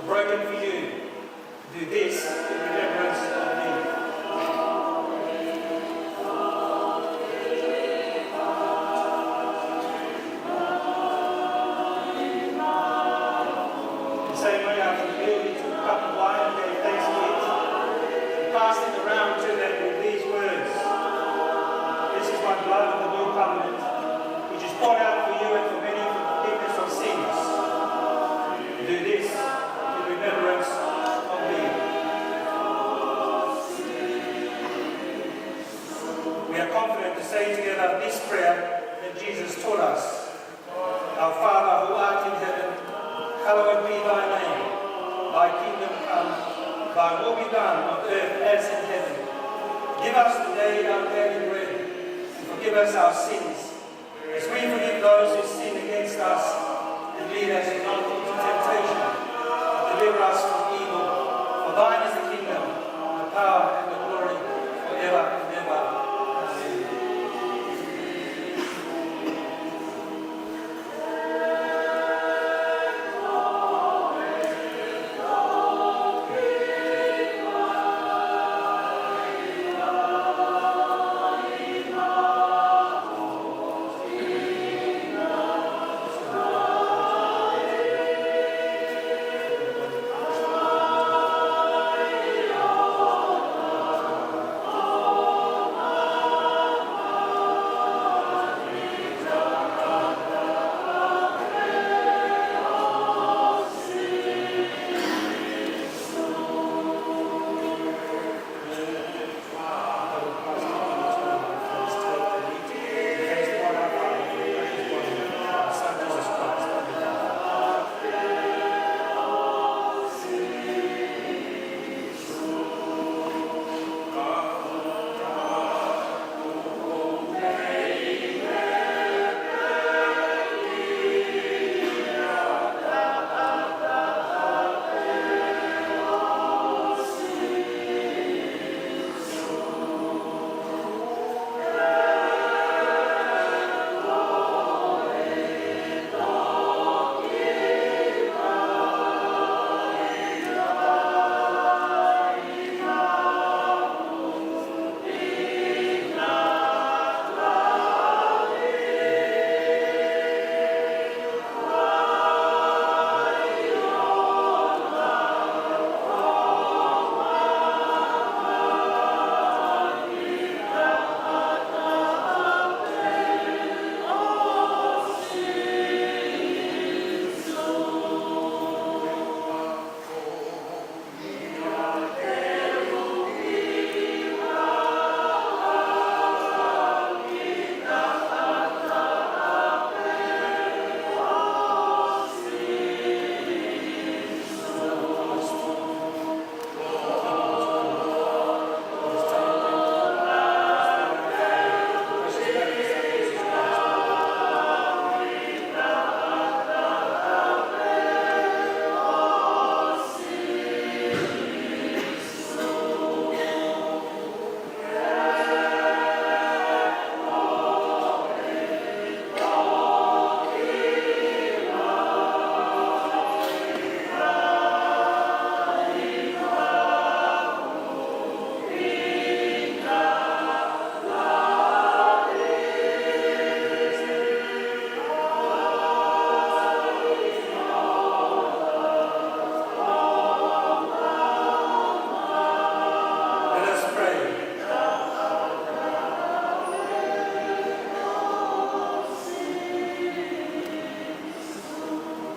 broken for you. Do this in remembrance of me." The same way, after the meal, he took a cup of wine and gave thanks to it. He passed it around to them with these words, "This is my blood of the new covenant, which is poured out for you and for many for the forgiveness of sins. Do this in remembrance of me." We are confident to say together this prayer that Jesus taught us. Our Father who art in heaven, hallowed be thy name. Thy kingdom come, thy will be done on earth as in heaven. Give us today our daily bread. Forgive us our sins, as we forgive those who sin against us, and lead us not into temptation, but deliver us from evil. For thine is the kingdom, the power, and the glory, forever and ever. Amen.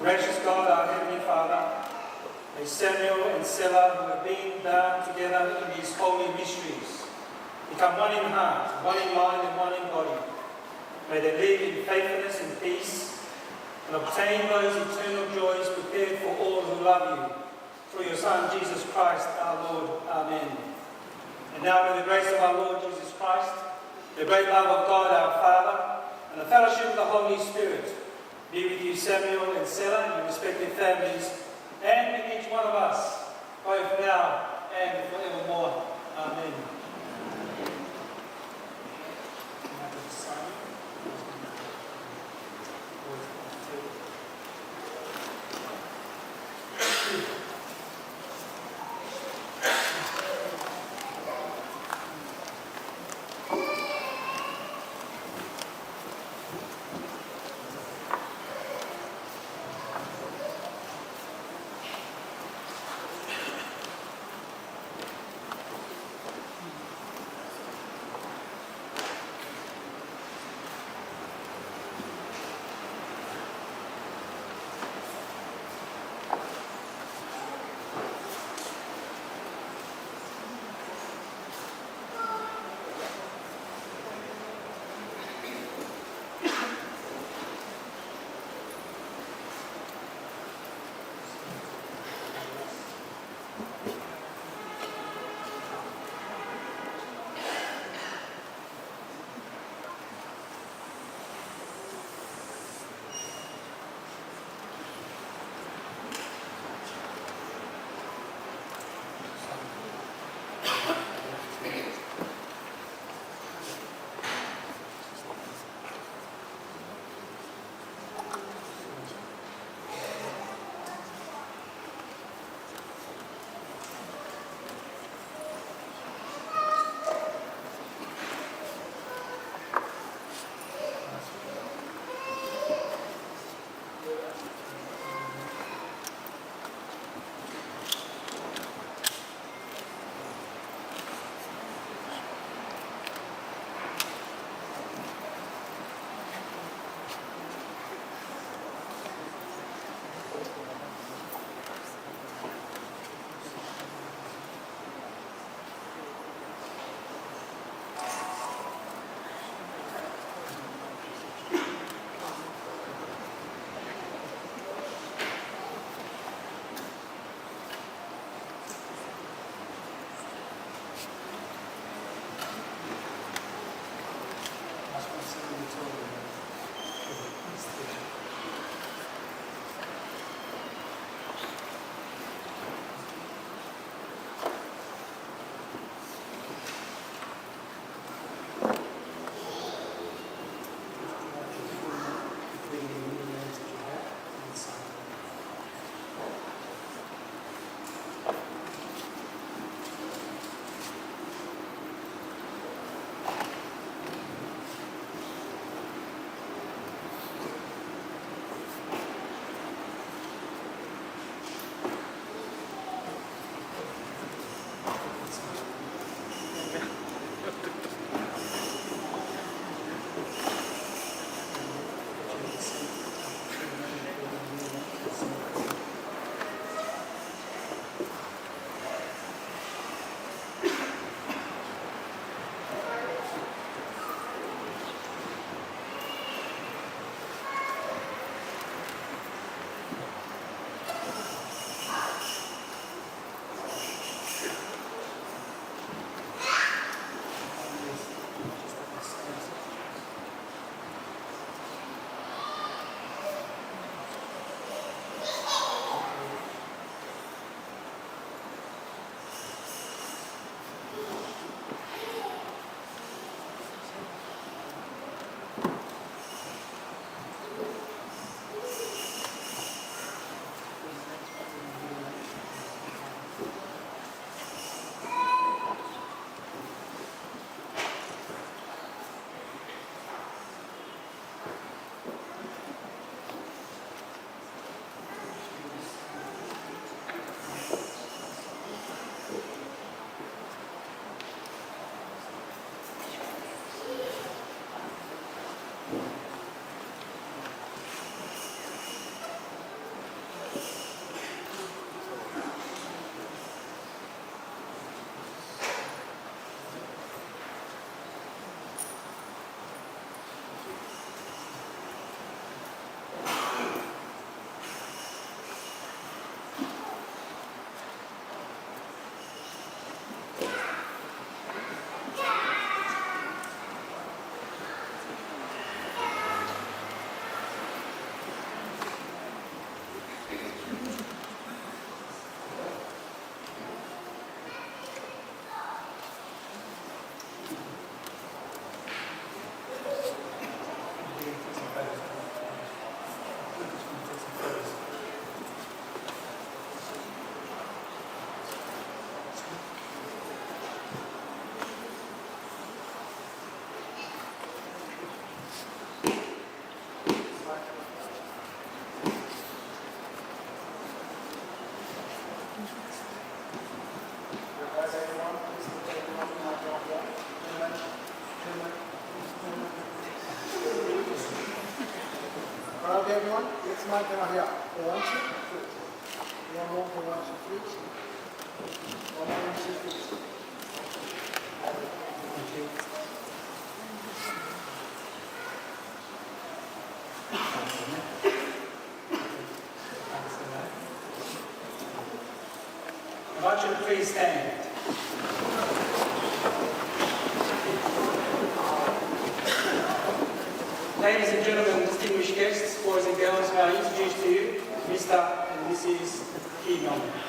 Gracious God, our Heavenly Father, may Samuel and Sela, who have been bound together in these holy mysteries, become one in heart, one in mind, and one in body. May they live in faithfulness and peace, and obtain those eternal joys prepared for all who love you. Through your Son, Jesus Christ, our Lord. Amen. And now, by the grace of our Lord Jesus Christ, the great love of God, our Father, and the fellowship of the Holy Spirit, be with you, Samuel and Sela, and your respective families, and with each one of us, both now and forevermore. Amen. Okay, everyone, let's mark them here. 1, 2, 3. One more for 1, 2, 3. One more, 1, 2, 3. Thank you. I want you to please stand. Ladies and gentlemen, distinguished guests, boys and girls, may I introduce to you Mr. and Mrs. Pinomi.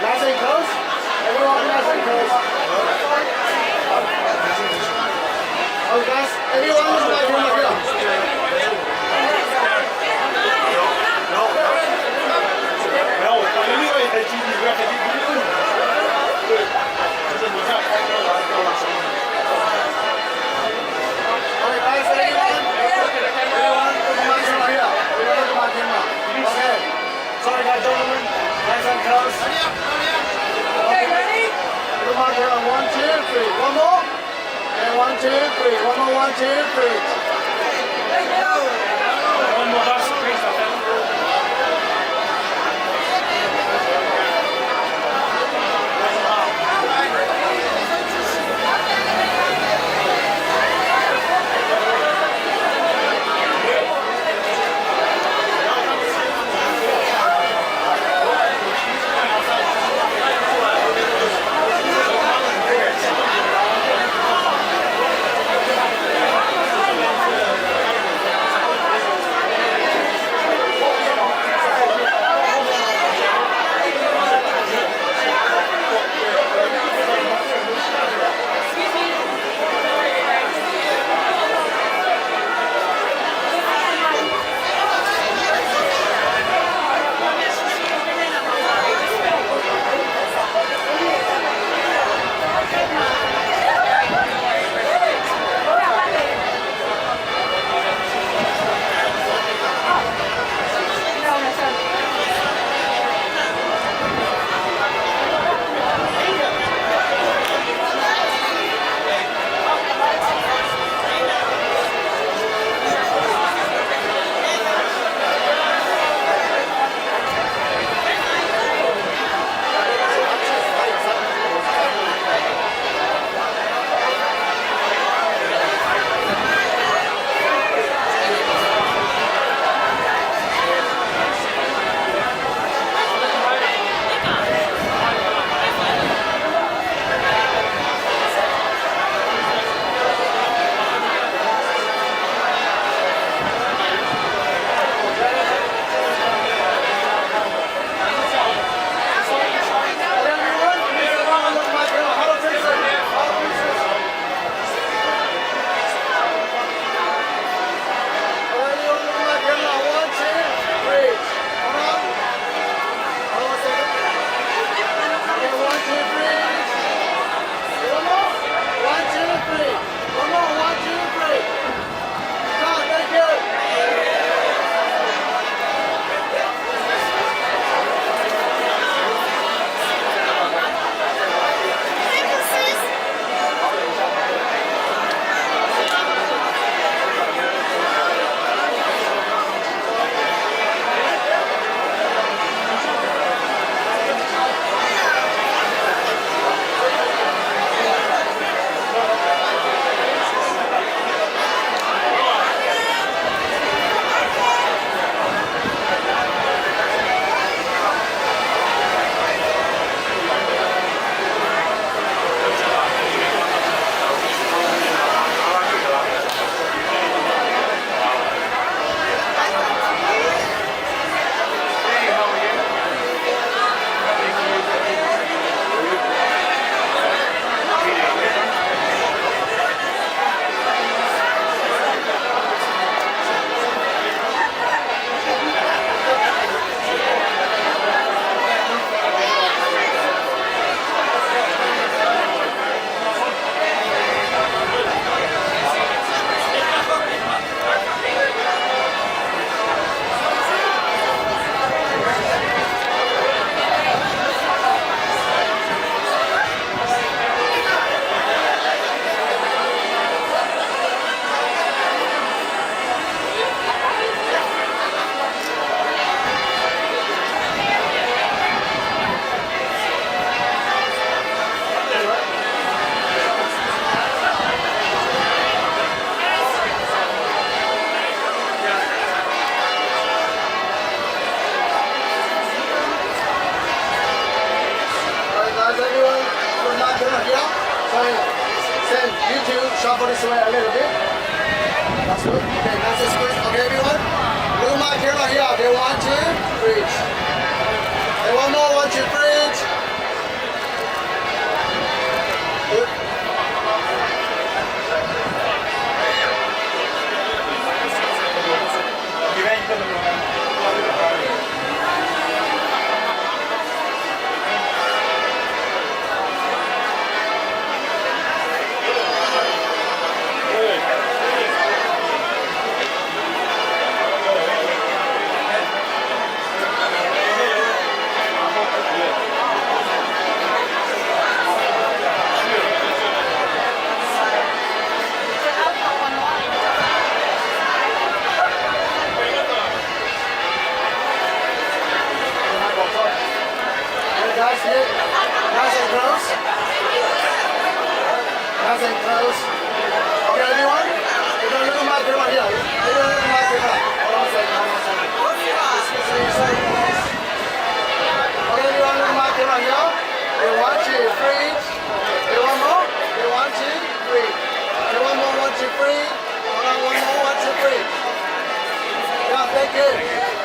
Nice and close. Everyone nice and close. Oh guys, everyone look my camera here. Okay guys, everyone look my camera here. Everyone look my camera. Okay. Sorry guys, gentlemen. Nice and close. Okay, ready? Look my camera. 1, 2, 3. One more. And 1, 2, 3. One more. 1, 2, 3. One more bus, please, I think. Shuffle this way a little bit. That's good. Okay, nice and squeeze. Okay, everyone. Look at my camera here. Okay, 1, 2, bridge. And one more, 1, 2, bridge. guys, here. Nice and close. Nice and close. Okay, everyone? We're going to look at my camera here. We're going to look at my camera. Hold on a second, hold on a second. Okay, everyone, look at my camera here. Okay, 1, 2, 3. Okay, one more. Okay, 1, 2, 3. Okay, one more, 1, 2, 3. Hold on, one more, 1, 2, 3. Yeah, thank you.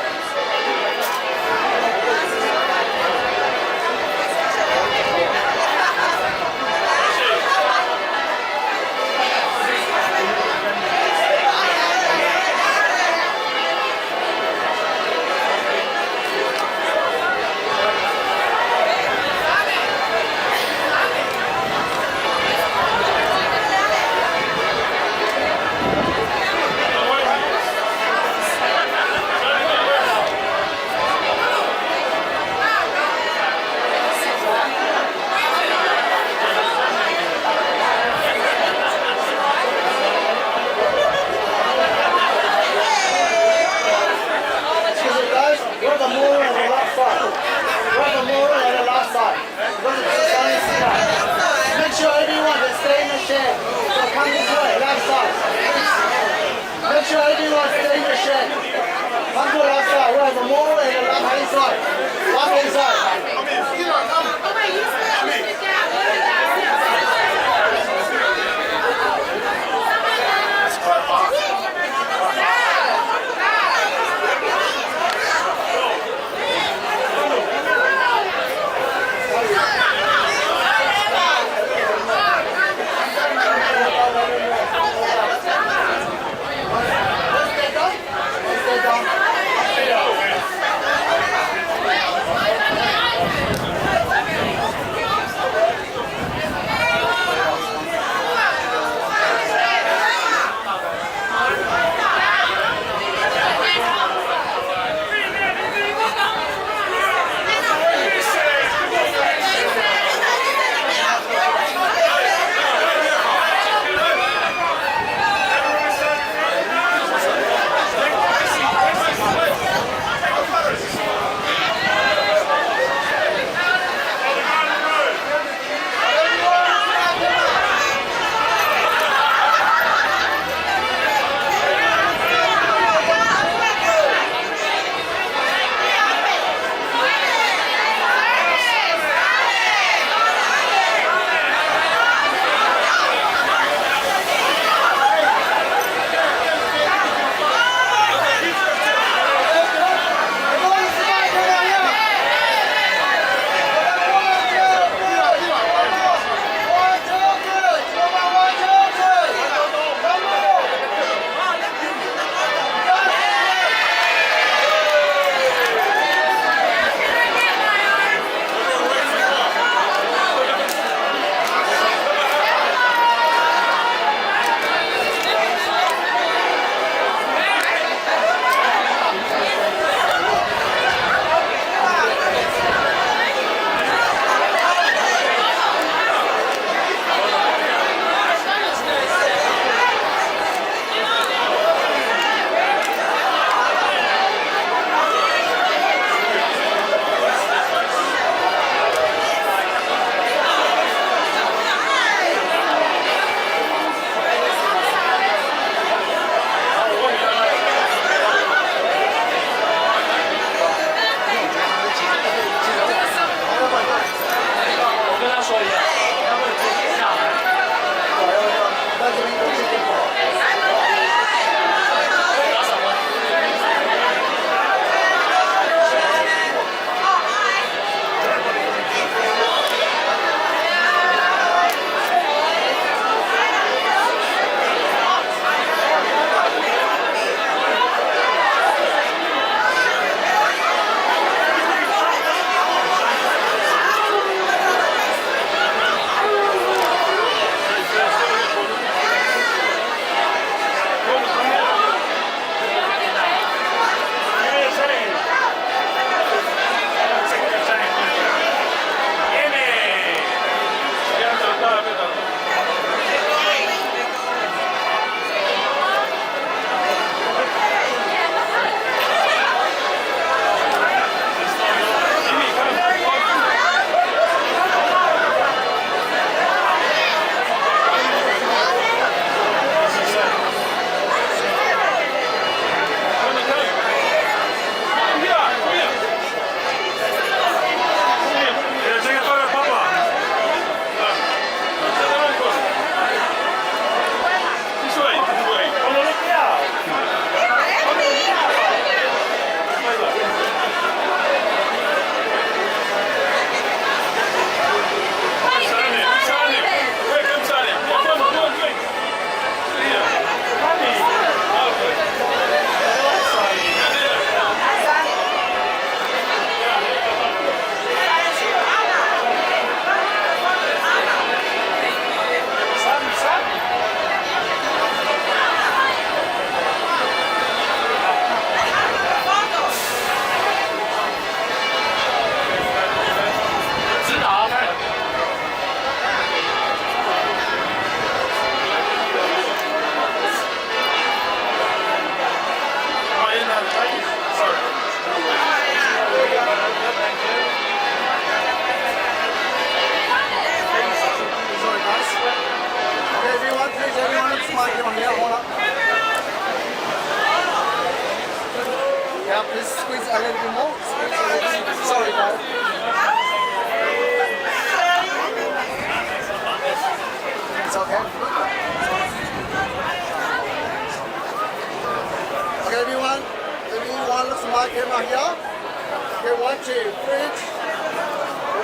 Okay, 1, 2, fridge.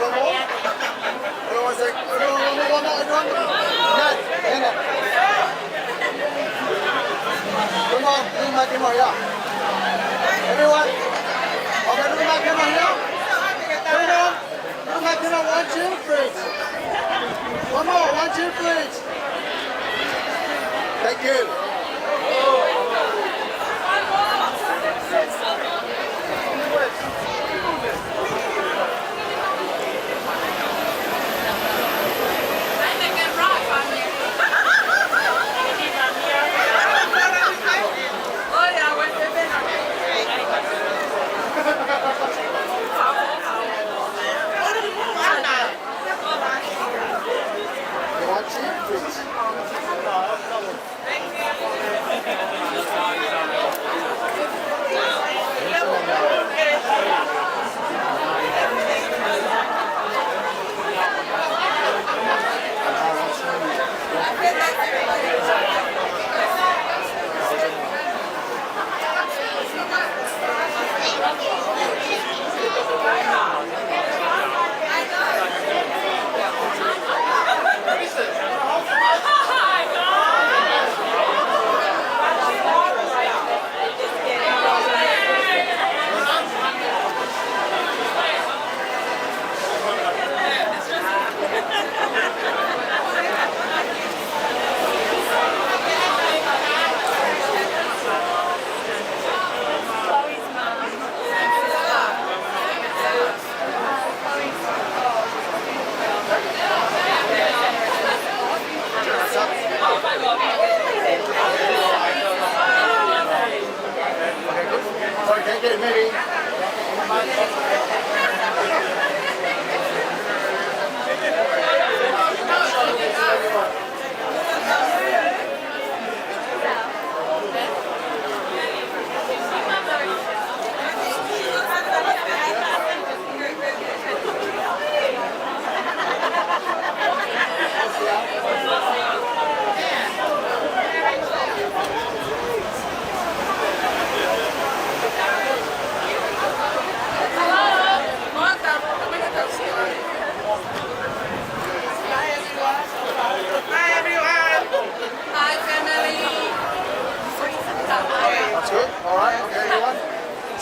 One more. One sec. One more. Nat, Nat. Come on, come on, yeah. Everyone. Okay, come on here. Come on, 1, 2, fridge. One more, 1, 2, fridge. Thank you.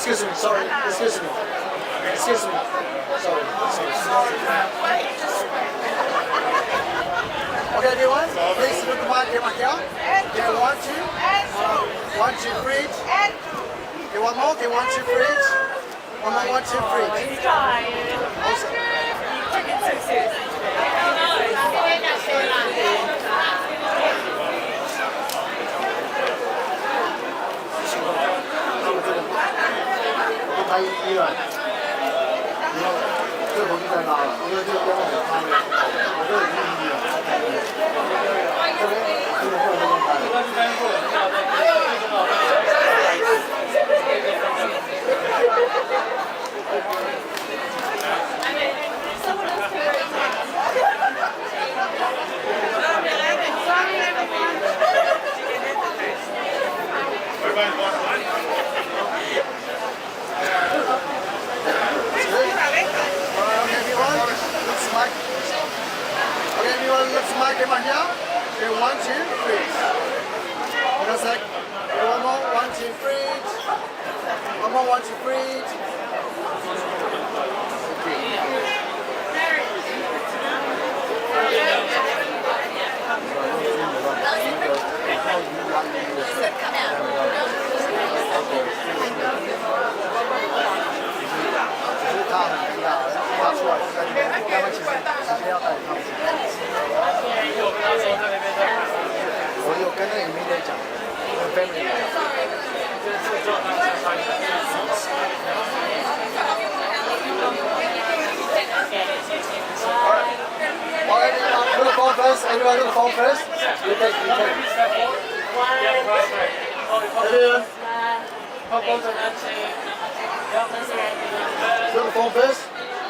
Excuse me, sorry. Excuse me. Excuse me. Sorry. Okay, everyone, please look back here. Okay, 1, 2. 1, 2, fridge. Okay, one more. Okay, 1, 2, fridge. One more, 1, 2, fridge.拍医院，你要这头就在那了，因为这个电话我看了，我这已经医院，这边这个后面Okay, everyone, let's mark him on here. Okay, 1, 2, freeze. Hold on a sec. Okay, one more, 1, 2, freeze. One more, 1, 2, freeze. Look at the phone first. Everyone look at the phone first. You take. Everyone. Look at the phone first.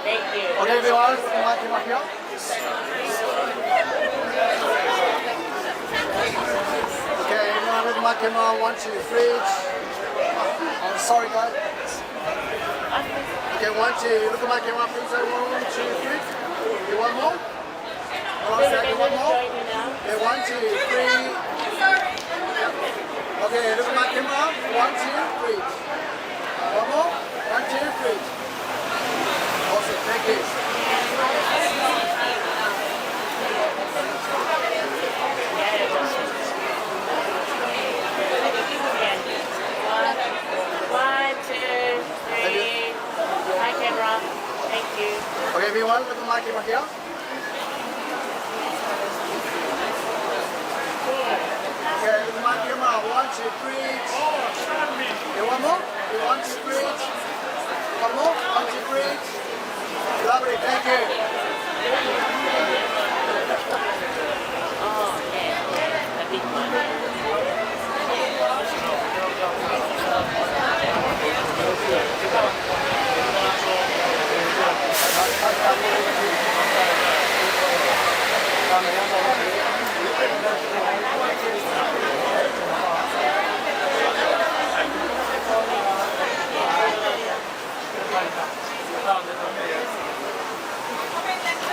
Thank you. Okay, everyone. Come up here. Okay, everyone look at my camera. 1, 2, fridge. I'm sorry, guys. Okay, 1, 2. Look at my camera, please. 1, 2, 3. You want more? Hold on a second. One more. Okay, 1, 2, 3. Okay, look at my camera. 1, 2, 3. One more. 1, 2, 3. Awesome. Thank you. Okay, everyone, look at my camera here. Okay, look at my camera. 1, 2, 3. Okay, one more. Okay, 1, 2, 3. One more. 1, 2, 3. Lovely, thank you.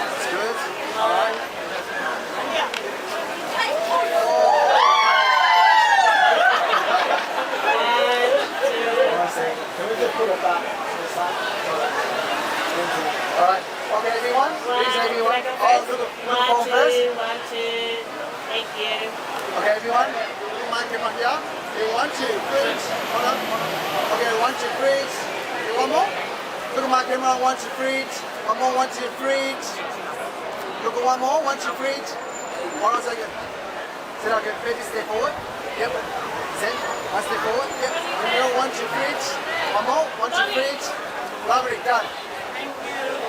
It's good. All right. Can we just put it back to the side? All right. Okay, everyone. Please, everyone. Oh, look at phone first. 1, 2. Thank you. Okay, everyone. Look at my camera here. Okay, 1, 2, 3. Hold on. Okay, 1, 2, 3. Okay, one more. Look at my camera. 1, 2, 3. One more. 1, 2, 3. Look at one more. 1, 2, 3. Hold on a second. Sit okay. Baby, stay forward. Yep. Sit. One step forward. Yep. Here we go. 1, 2, 3. One more. 1, 2, 3. Lovely. Done. Thank you.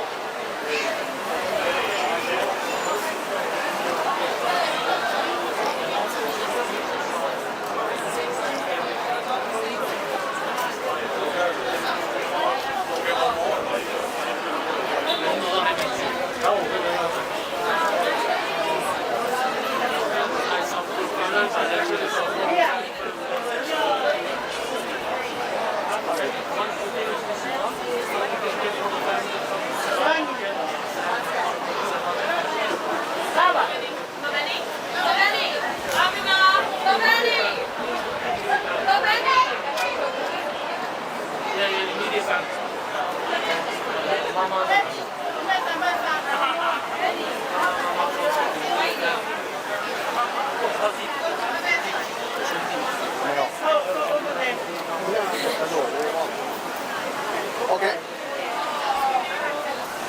Okay.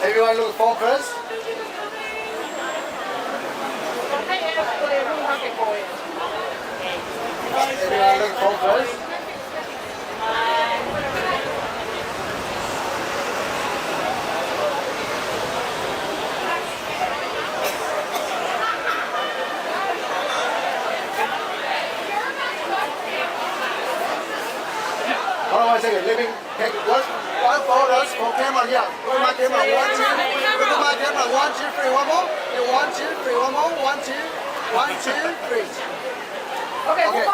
Everyone look phone first. Everyone look phone first. Hold on one second. Let me take one photos for camera here. Look at my camera. 1, 2. Look at my camera. 1, 2, 3. One more. 1, 2, 3. One more. 1, 2. 1, 2, 3. Okay. Okay.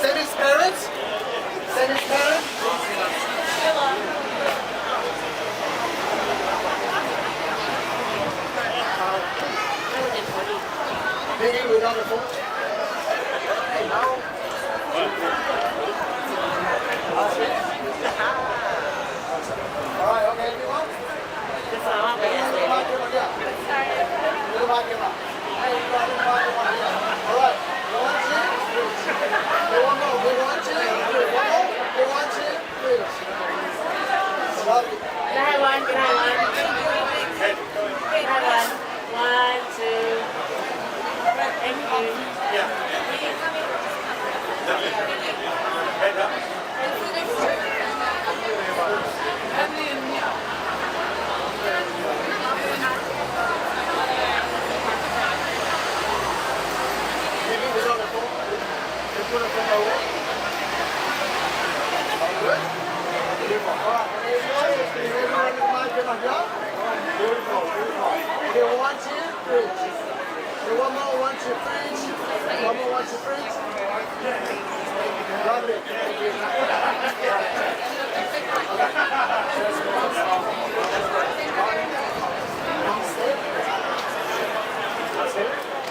Sammy's parents? Sammy's parents? Maybe we're on the phone. Alright, okay, everyone? Alright, Can I have one? Can I have one? Can I have one? 1, 2. Thank you. Okay, 1, 2, bridge. Okay, one more, 1, 2, bridge. One more, 1, 2, bridge. Lovely. Thank you.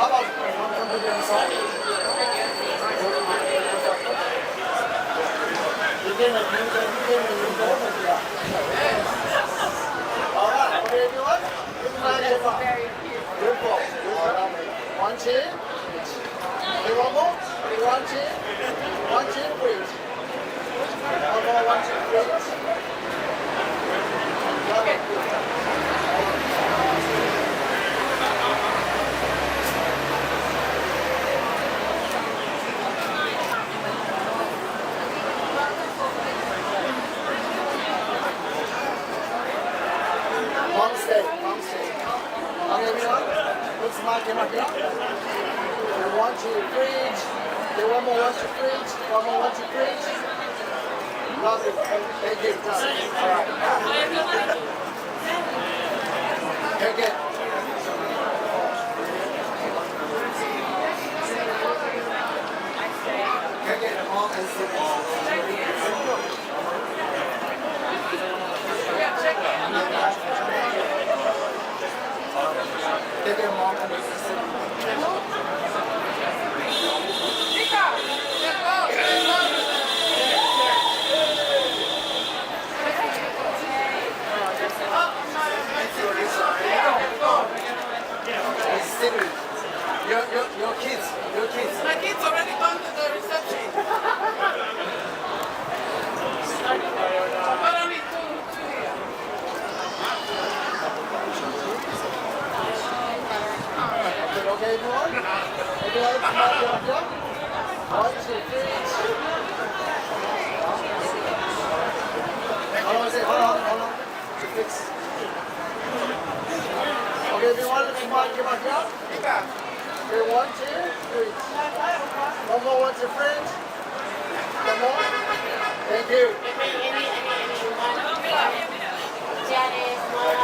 How about one from the other side? All right, okay, everyone? Beautiful. 1, 2. Okay, one more. 1, 2. 1, 2, please. One more, 1, 2, please. Long stay, long stay. Okay, everyone? Let's mark him up here. 1, 2, bridge. Okay, one more, 1, 2, bridge. One more, 1, 2, bridge. Lovely. Thank you. All right. Take it. Take it on and sit. Take it on and sit. everyone? Everyone, let's mark your job. 1, 2, 3. Hold on. To fix. Okay, everyone, let's mark your job. Okay, 1, 2, 3. One more, 1, 2, 3. One more. Thank you. Janice, one.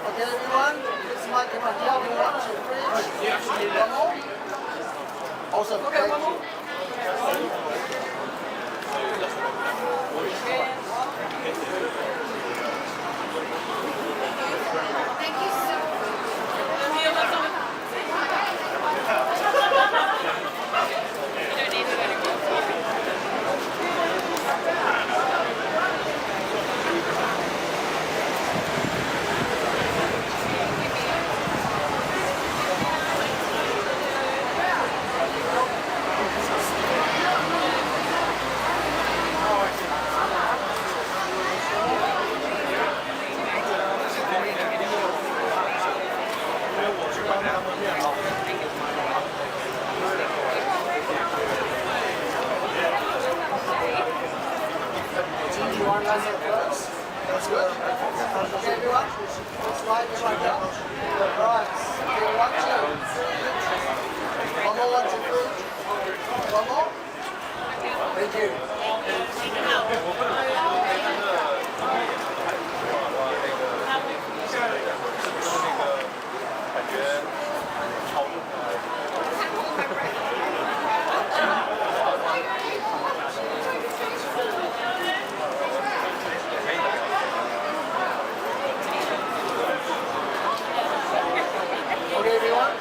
Okay, everyone, let's mark your job. 1, 2, 3. One more. Awesome. Okay, one more. That's good. Okay, everyone, let's slide your right down. Right. Okay, 1, 2. One more, 1, 2, 3. One more. Thank you. Okay, everyone.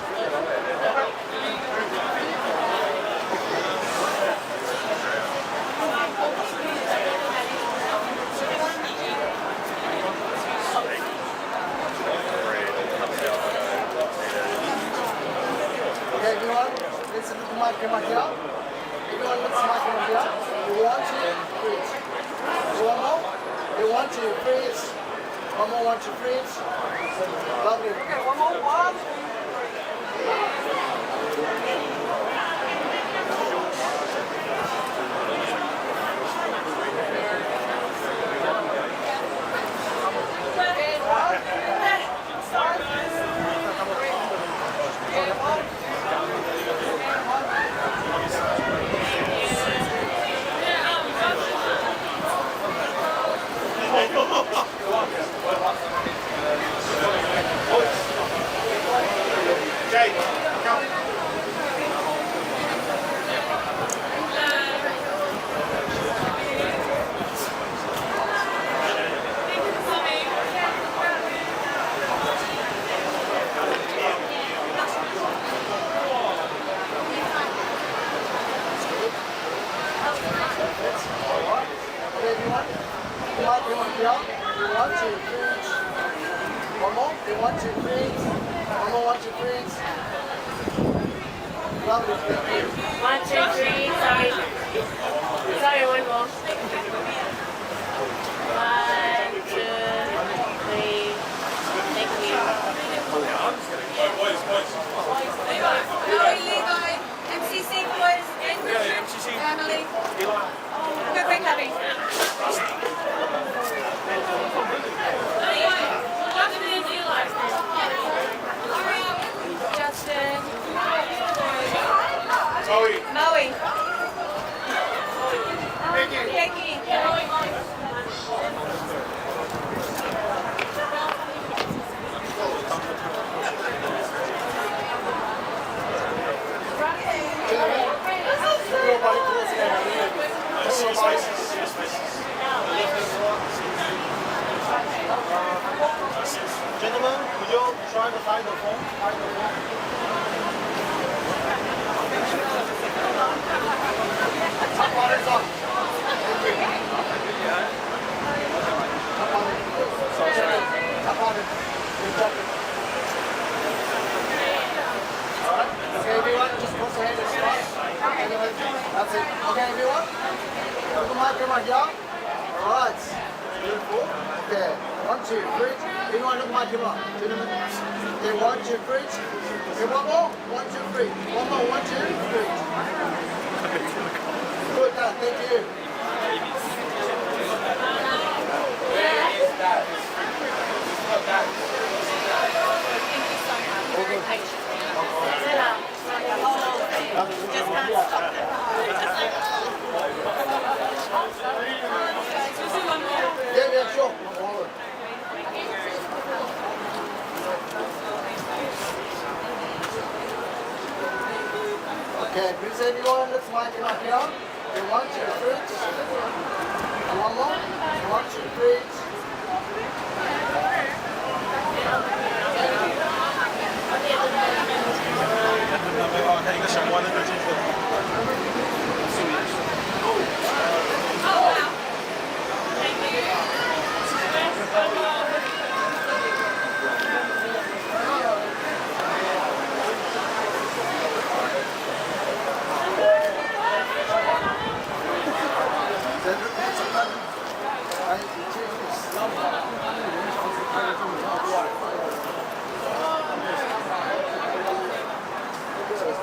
Okay, everyone, let's look at my camera here. Everyone, let's mark your here. 1, 2, 3. One more. 1, 2, 3. One more, 1, 2, 3. Lovely. Okay, one more, 1. Gentlemen, could you try to find the phone? Top water's on. Top water. Good job. Alright. Okay, everyone, just put your hand in the spot. That's it. Okay, everyone. Come on, yeah. Alright. Beautiful. Okay. 1, 2, 3. Everyone, look at my gentlemen. Okay, 1, 2, 3. Okay, one more. 1, 2, 3. One more. 1, 2, 3. Good, done. Thank you. Sela, just can't stop Yeah, sure. Okay, please everyone, let's mark it up here. Okay, 1, 2, 3. One more. 1, 2, 3.看一个闪光的就进去了。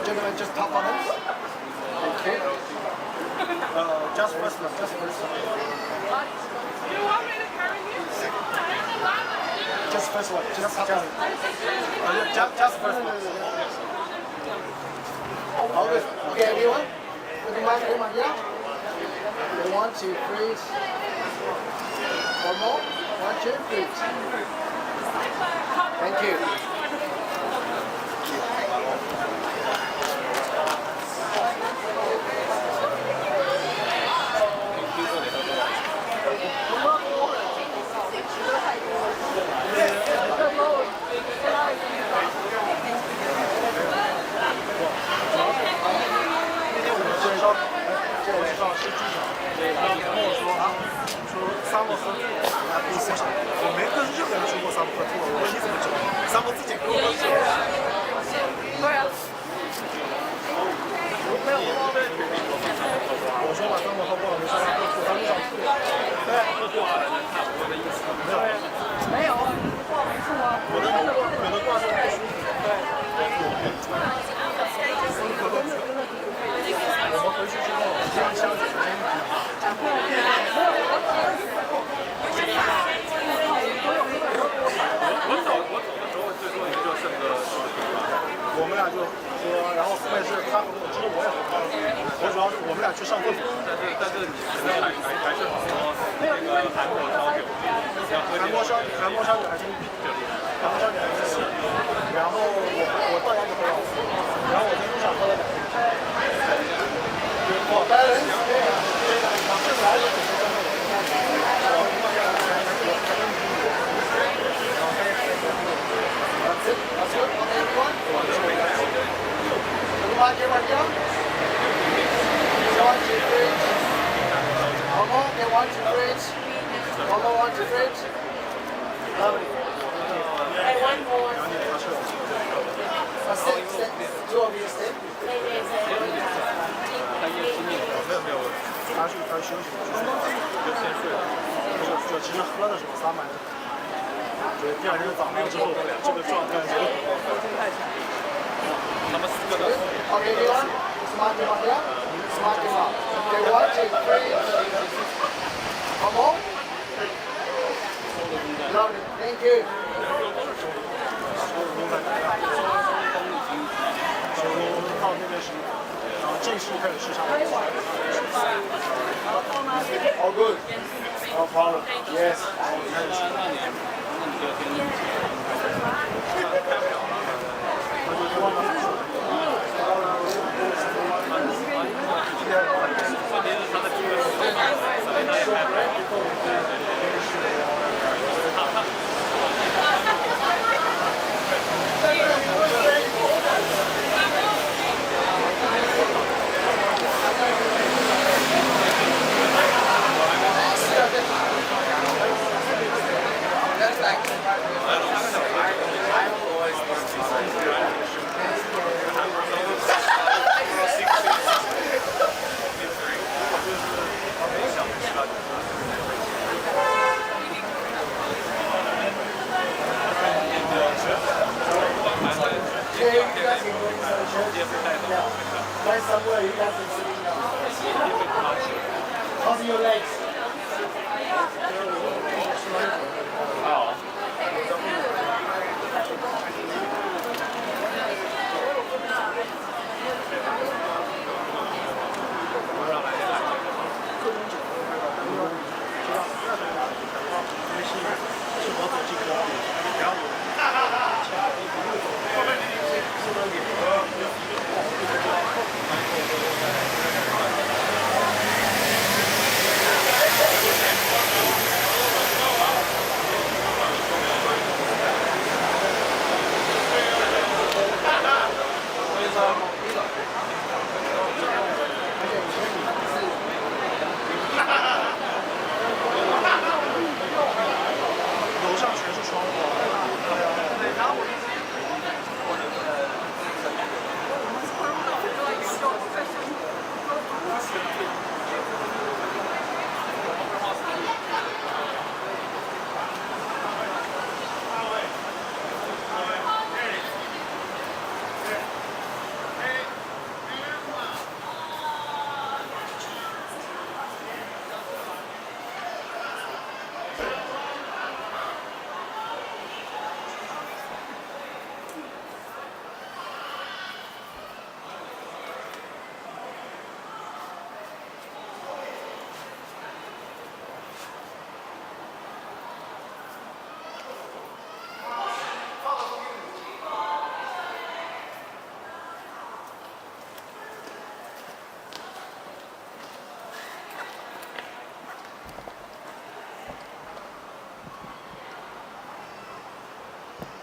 Gentlemen, just tap on it. Okay. Just first one, just first one. You want me to carry you? Just first one, just first one. All good. Okay, everyone. Look at my camera here. Okay, 1, 2, 3. One more. 1, 2, 3. Thank you. All good. No problem. Yes. guys can go inside the church. Yeah. Find somewhere you guys can sit down. How's your legs?